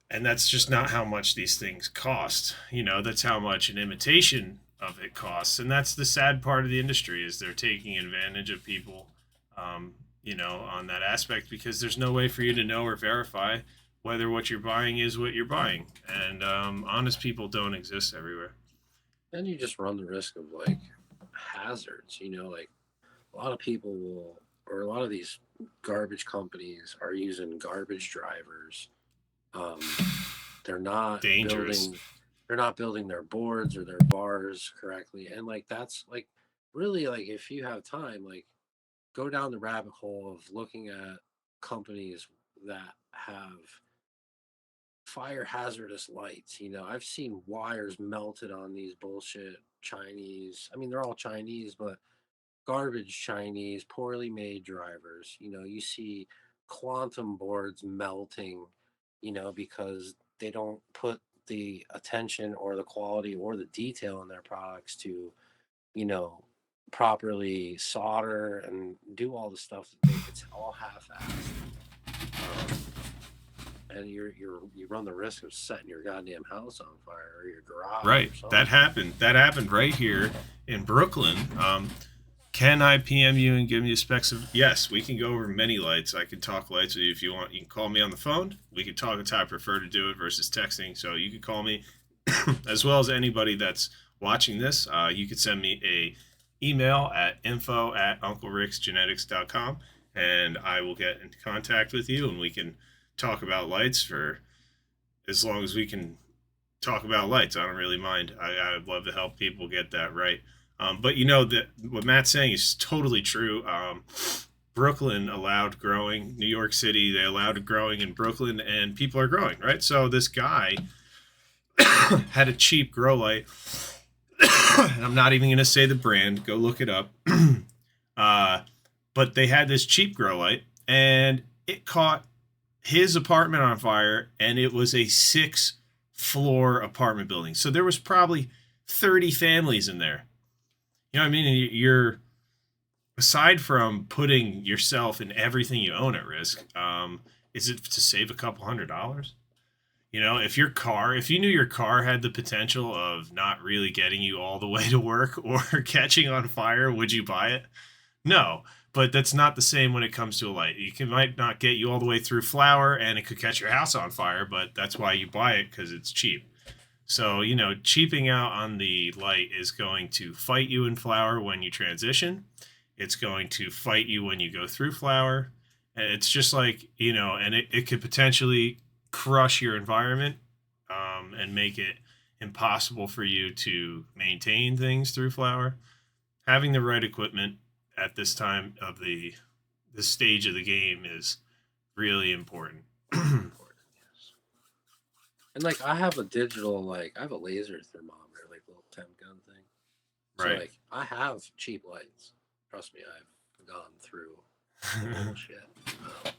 And that's just not how much these things cost. That's how much an imitation of it costs. And that's the sad part of the industry, is they're taking advantage of people, on that aspect, because there's no way for you to know or verify whether what you're buying is what you're buying. And honest people don't exist everywhere. then you just run the risk of like hazards. Like a lot of people will, or a lot of these garbage companies are using garbage drivers. Um, they're not Dangerous. building they're not building their boards or their bars correctly, and like that's like really, like if you have time, like go down the rabbit hole of looking at companies that have fire hazardous lights. I've seen wires melted on these bullshit Chinese. I mean, they're all Chinese, but garbage Chinese, poorly made drivers. You see quantum boards melting, because they don't put the attention or the quality or the detail in their products to, you know, properly solder and do all the stuff. It's all half-assed. Um, and you run the risk of setting your goddamn house on fire or your garage Right. or That something. happened. That happened right here in Brooklyn. Can I PM you and give you specs of? Yes, we can go over many lights. I can talk lights with you if you want. You can call me on the phone. We can talk. It's how I prefer to do it versus texting. So you can call me, as well as anybody that's watching this. You could send me a email at info@unclericksgenetics.com, and I will get in contact with you, and we can talk about lights for as long as we can talk about lights. I don't really mind. I'd love to help people get that right. But that what Matt's saying is totally true. Brooklyn allowed growing. New York City, they allowed growing in Brooklyn, and people are growing, right? So this guy had a cheap grow light. And I'm not even going to say the brand. Go look it up. But they had this cheap grow light, and it caught his apartment on fire, and it was a 6-floor apartment building. So there was probably 30 families in there. You know what I mean? You're, aside from putting yourself and everything you own at risk, is it to save a couple $100? If you knew your car had the potential of not really getting you all the way to work or catching on fire, would you buy it? No, but that's not the same when it comes to a light. Might not get you all the way through flower, and it could catch your house on fire, but that's why you buy it, because it's cheap. So, cheaping out on the light is going to fight you in flower when you transition. It's going to fight you when you go through flower. And it's just like, and it could potentially crush your environment, and make it impossible for you to maintain things through flower. Having the right equipment at this time of the the stage of the game is really important. Important, yes. And like I have a digital, like I have a laser thermometer, like little temp gun thing. So Right. like I have cheap lights. Trust me, I've gone through the bullshit. Um,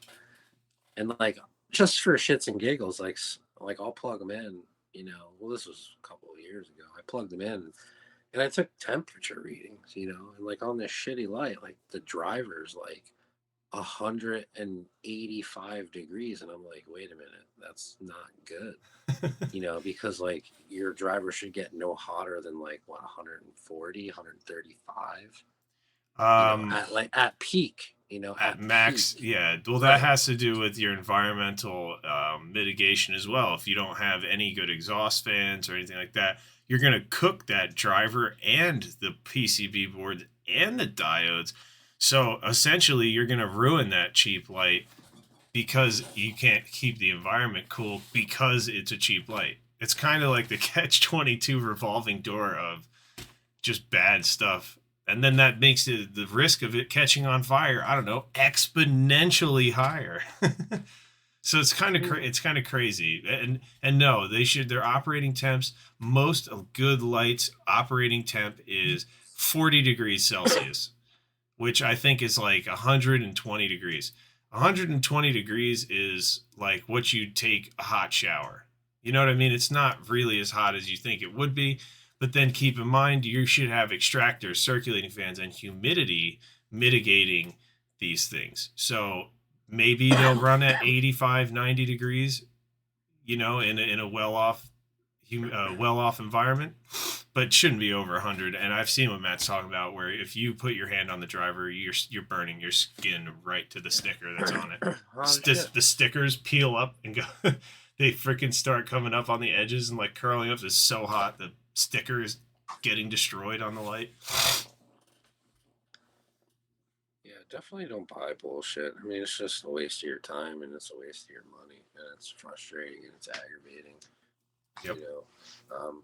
and like just for shits and giggles, like I'll plug them in. Well, this was a couple of years ago. I plugged them in, and I took temperature readings. And like on this shitty light, like the driver's like 185 degrees, and I'm like, wait a minute, that's not good. Because like your driver should get no hotter than like what 140, 135. um, At peak. at At max, peak. yeah. Well, that Right. has to do with your environmental mitigation as well. If you don't have any good exhaust fans or anything like that, you're going to cook that driver and the PCB board and the diodes. So essentially, you're going to ruin that cheap light because you can't keep the environment cool because it's a cheap light. It's kind of like the catch 22 revolving door of just bad stuff. And then that makes the risk of it catching on fire, I don't know, exponentially higher. So it's kind I of mean, it's kind of crazy. And no, they should their operating temps, most of good lights operating temp is 40 degrees Celsius, which I think is like 120 degrees. 120 degrees is like what you'd take a hot shower. You know what I mean? It's not really as hot as you think it would be. But then keep in mind, you should have extractors, circulating fans, and humidity mitigating these things. So maybe they'll run at 85, 90 degrees, in a well off environment, but shouldn't be over 100. And I've seen what Matt's talking about, where if you put your hand on the driver, you're burning your skin right to the sticker that's on it. oh shit. The stickers peel up and go. They freaking start coming up on the edges and like curling up. It's so hot the sticker is getting destroyed on the light. Yeah, definitely don't buy bullshit. I mean, it's just a waste of your time and it's a waste of your money and it's frustrating and it's aggravating. Yep. You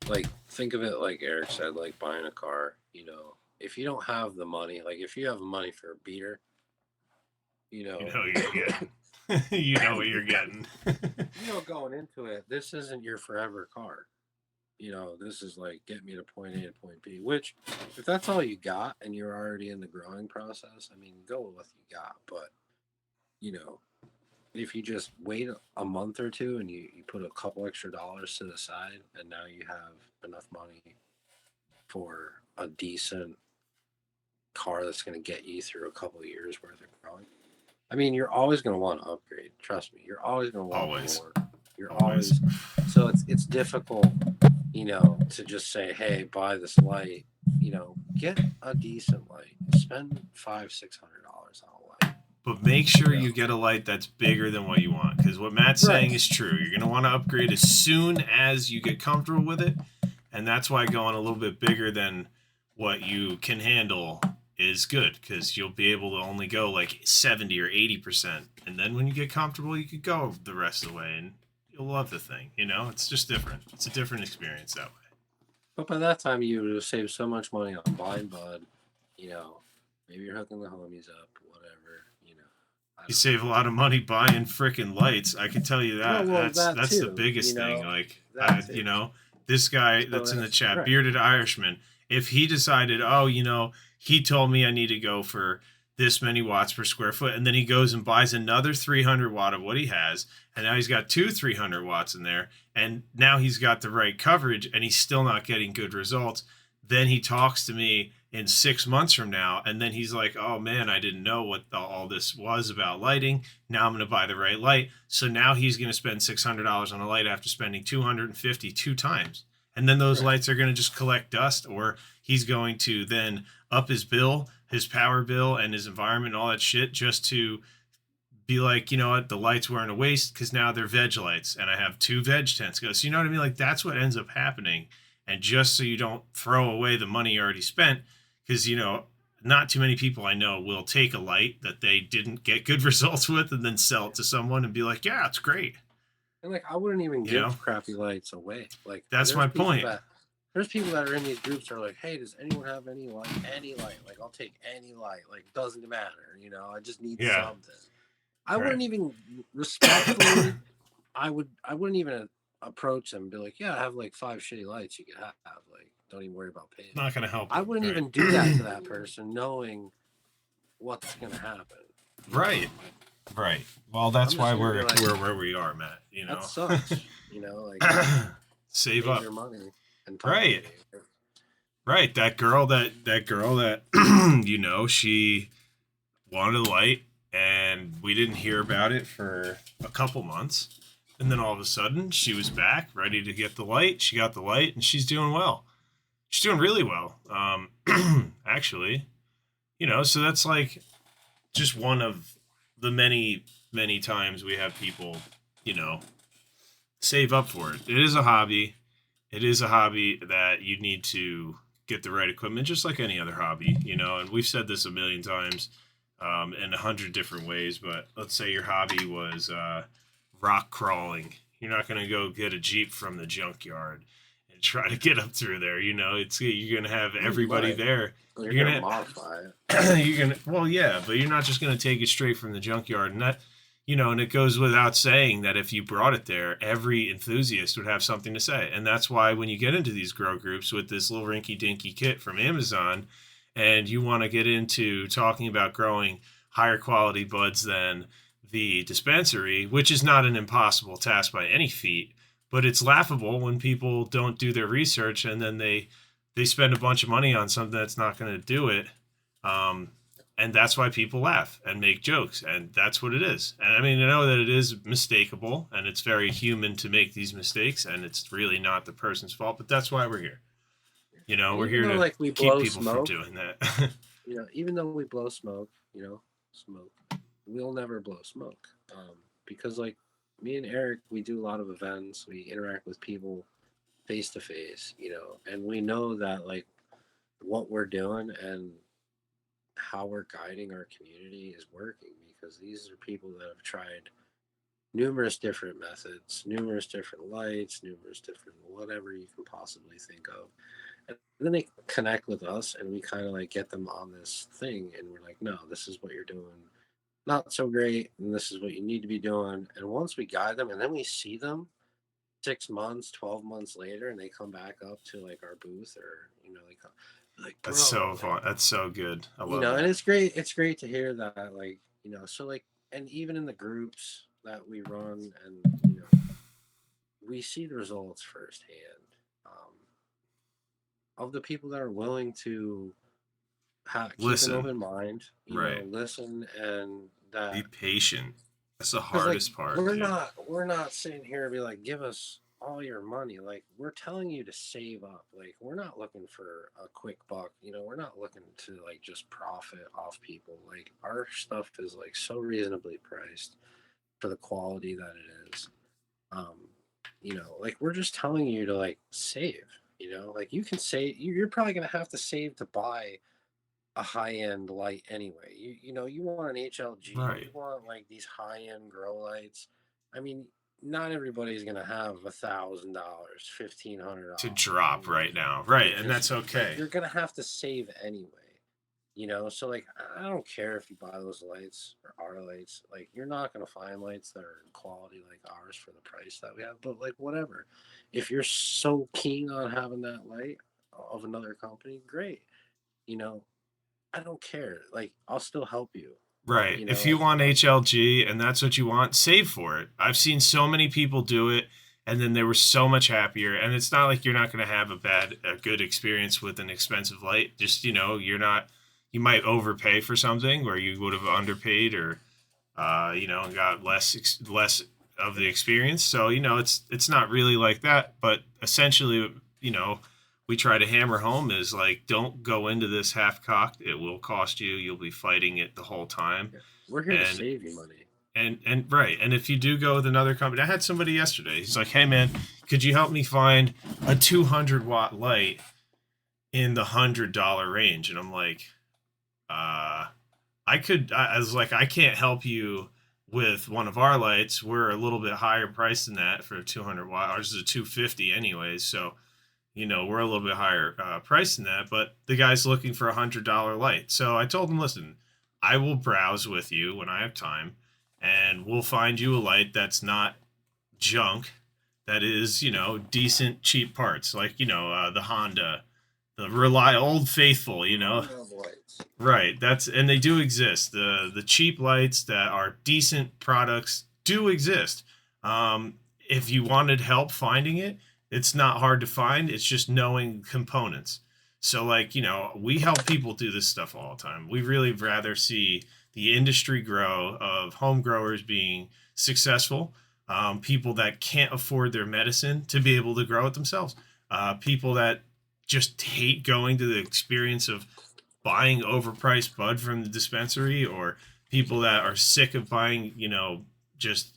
like think of it like Eric said, like buying a car. If you don't have the money, like if you have money for a beater, you You know, know what you're getting. You know what you're getting. going into it, this isn't your forever car. This is like get me to point A to point B. Which, if that's all you got and you're already in the growing process, I mean, go with what you got. But you know, if you just wait a month or two and you put a couple extra dollars to the side, and now you have enough money for a decent car that's going to get you through a couple of years worth of growing. I mean, you're always going to want to upgrade. Trust me, you're always going to want Always. more. You're Always. so it's difficult, to just say, hey, buy this light. Get a decent light. Spend $500-$600 on a light. But make sure you get a light that's bigger than what you want, because what Matt's saying is true. You're going to want to upgrade as soon as you get comfortable with it, and that's why going a little bit bigger than what you can handle is good, because you'll be able to only go like 70 or 80%, and then when you get comfortable, you could go the rest of the way, and you'll love the thing. It's just different. It's a different experience that way. But by that time, you would have saved so much money on blind bud. Maybe you're hooking the homies up, whatever. You save a lot of money buying freaking lights. I can tell you that. No, well, That's the too. biggest thing. Like, Too. this guy So that's in the chat, right. Bearded Irishman, if he decided, he told me I need to go for this many watts per square foot, and then he goes and buys another 300 watt of what he has, and now he's got 300 watts in there, and now he's got the right coverage, and he's still not getting good results. Then he talks to me in 6 months from now, and then he's like, oh man, I didn't know what all this was about lighting. Now I'm going to buy the right light. So now he's going to spend $600 on a light after spending $250 two times. And then those lights are going to just collect dust, or he's going to then up his bill, his power bill, and his environment and all that shit, just to be like, you know what, the lights weren't a waste because now they're veg lights and I have 2 veg tents. So you know what I mean? Like, that's what ends up happening. And just so you don't throw away the money you already spent, because, not too many people I know will take a light that they didn't get good results with and then sell it to someone and be like, yeah, it's great. And I wouldn't even give crappy lights away. Like, that's my point. there's people that are in these groups that are like, hey, does anyone have any light? Any light? Like, I'll take any light. Like, doesn't matter. I just need Yeah. something. I Right. wouldn't even respectfully. I wouldn't even approach them and be like, yeah, I have like 5 shitty lights you can have. Like, don't even worry about paying me. Not gonna help I them. wouldn't Right. even do that to that person, knowing what's gonna happen. Right. Right. Well, I'm that's just why gonna be like, we're where we are, Matt. that sucks. Like Save save up. your money and time. Right. Right. That girl that she wanted a light, and we didn't hear about it for a couple months. And then all of a sudden, she was back, ready to get the light. She got the light, and she's doing well. She's doing really well, actually. So that's like just one of the many, many times we have people, you know, save up for it. It is a hobby. It is a hobby that you need to get the right equipment, just like any other hobby, And we've said this a million times in 100 different ways. But let's say your hobby was rock crawling. You're not going to go get a Jeep from the junkyard and try to get up through there. You're going to have everybody there. You're gonna modify it. You're gonna, well, yeah, but you're not just going to take it straight from the junkyard, and that. And it goes without saying that if you brought it there, every enthusiast would have something to say. And that's why when you get into these grow groups with this little rinky dinky kit from Amazon, and you want to get into talking about growing higher quality buds than the dispensary, which is not an impossible task by any feat, but it's laughable when people don't do their research and then they spend a bunch of money on something that's not going to do it. And that's why people laugh and make jokes, and that's what it is. And I mean, I know that it is mistakable, and it's very human to make these mistakes, and it's really not the person's fault. But that's why we're here. We're here to like we keep blow people smoke, from doing that. Even though we blow smoke, smoke, we'll never blow smoke, because like me and Eric, we do a lot of events. We interact with people face to face, and we know that like what we're doing and how we're guiding our community is working, because these are people that have tried numerous different methods, numerous different lights, numerous different whatever you can possibly think of. And then they connect with us and we kind of like get them on this thing, and we're like, no, this is what you're doing. Not so great, and this is what you need to be doing. And once we guide them and then we see them 6 months, 12 months later, and they come back up to like our booth, or like, bro, That's so fun. That's so good. I love and that. it's great. It's great to hear that, like, so like, and even in the groups that we run, and we see the results firsthand, of the people that are willing to keep an Listen, open mind, right? listen, and that, Be patient. That's the because like hardest part, we're dude. not sitting here and be like, give us all your money. Like, we're telling you to save up. Like, we're not looking for a quick buck. We're not looking to like just profit off people. Like, our stuff is like so reasonably priced for the quality that it is. um like, we're just telling you to like save. Like, you can save. You're probably going to have to save to buy a high end light anyway. You want an HLG, you Right. want like these high end grow lights. I mean, not everybody's gonna have $1,000, $1,500 To drop right now, right? And that's like, okay. you're gonna have to save anyway. So like, I don't care if you buy those lights or our lights. Like, you're not gonna find lights that are in quality like ours for the price that we have. But like, whatever. If you're so keen on having that light of another company, great. You know, I don't care. Like, I'll still help you. Right. If you Like, want HLG and that's what you want, save for it. I've seen so many people do it and then they were so much happier. And it's not like you're not going to have a good experience with an expensive light. Just, you might overpay for something where you would have underpaid or, and got less of the experience. So, it's not really like that. But essentially, we try to hammer home is like, don't go into this half cocked. It will cost you. You'll be fighting it the whole time. we're here to And save you money. and right. And if you do go with another company, I had somebody yesterday. He's like, "Hey man, could you help me find a 200-watt light in the $100 range?" And I'm like, I could. I was like, I can't help you with one of our lights. We're a little bit higher price than that for a 200 watt. Ours is a 250 anyways. So we're a little bit higher price than that, but the guy's looking for $100 light. So I told him, listen, I will browse with you when I have time, and we'll find you a light that's not junk, that is, decent, cheap parts, like, the Honda, the Old Faithful, Right. And they do exist. The cheap lights that are decent products do exist. If you wanted help finding it, it's not hard to find. It's just knowing components. So, like, we help people do this stuff all the time. We really rather see the industry grow, of home growers being successful, people that can't afford their medicine to be able to grow it themselves, people that just hate going to the experience of buying overpriced bud from the dispensary, or people that are sick of buying, just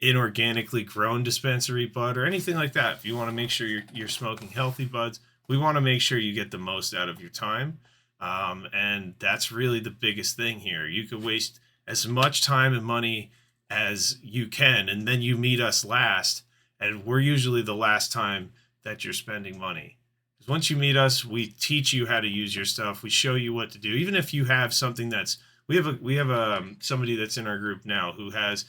inorganically grown dispensary bud or anything like that. If you want to make sure you're smoking healthy buds, we want to make sure you get the most out of your time. And that's really the biggest thing here. You could waste as much time and money as you can, and then you meet us last, and we're usually the last time that you're spending money. Because once you meet us, we teach you how to use your stuff. We show you what to do. Even if you have something we have somebody that's in our group now who has,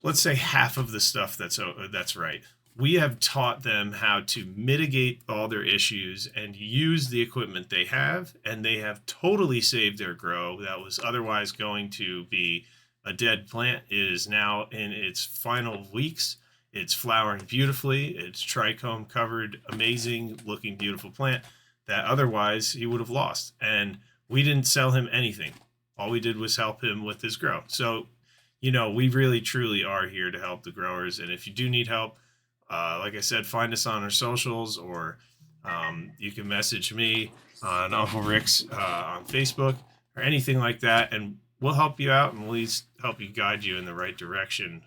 let's say, half of the stuff that's right. We have taught them how to mitigate all their issues and use the equipment they have, and they have totally saved their grow that was otherwise going to be a dead plant. It is now in its final weeks. It's flowering beautifully. It's trichome covered, amazing looking, beautiful plant that otherwise he would have lost. And we didn't sell him anything. All we did was help him with his grow. So, we really truly are here to help the growers. And if you do need help, like I said, find us on our socials, or you can message me on Uncle Rick's on Facebook or anything like that, and we'll help you out, and we'll at least help you, guide you in the right direction.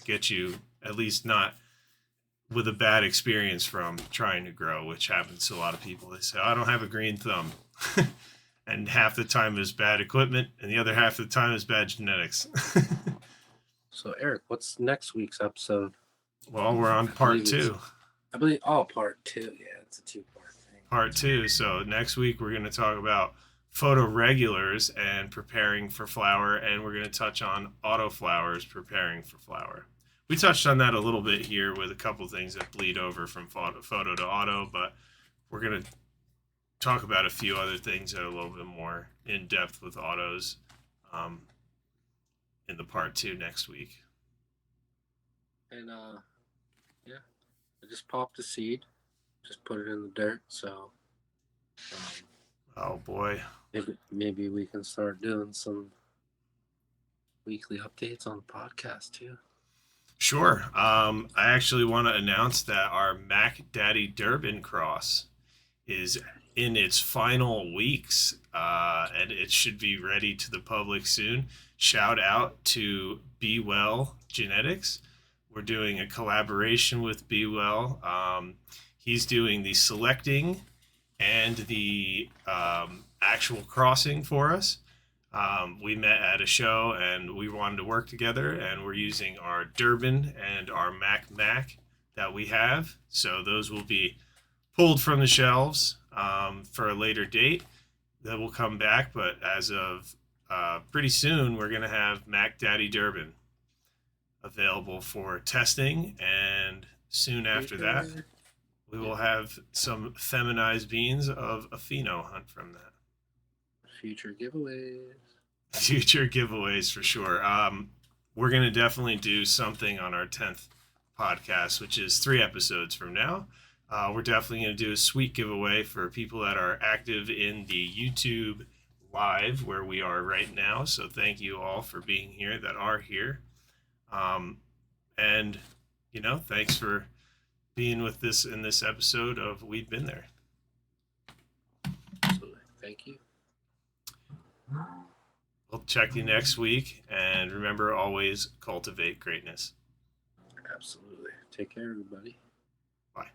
Get you at least not with a bad experience from trying to grow, which happens to a lot of people. They say, I don't have a green thumb. And half the time is bad equipment, and the other half of the time is bad genetics. So, Eric, what's next week's episode? Well, we're on part 2. I believe, part 2. Yeah, it's a 2-part thing. Part 2. So next week we're going to talk about photoregulars and preparing for flower, and we're going to touch on autoflowers preparing for flower. We touched on that a little bit here with a couple things that bleed over from photo to auto, but we're going to talk about a few other things that are a little bit more in depth with autos in the part 2 next week. And yeah, I just popped a seed, just put it in the dirt. So, oh boy, maybe we can start doing some weekly updates on the podcast too. Sure. I actually want to announce that our Mac Daddy Durban cross is in its final weeks, and it should be ready to the public soon. Shout out to Be Well Genetics. We're doing a collaboration with Be Well. He's doing the selecting and the actual crossing for us. We met at a show and we wanted to work together, and we're using our Durban and our Mac that we have. So those will be pulled from the shelves for a later date that will come back. But as of pretty soon, we're going to have Mac Daddy Durban available for testing. And soon after that, we will have some feminized beans of a pheno hunt from that. Future giveaways. Future giveaways for sure. We're going to definitely do something on our 10th podcast, which is 3 episodes from now. We're definitely going to do a sweet giveaway for people that are active in the YouTube live where we are right now. So thank you all for being here that are here. And, thanks for being with this in this episode of We've Been There. Absolutely. Thank you. We'll check you next week, and remember, always cultivate greatness. Absolutely. Take care, everybody. Bye.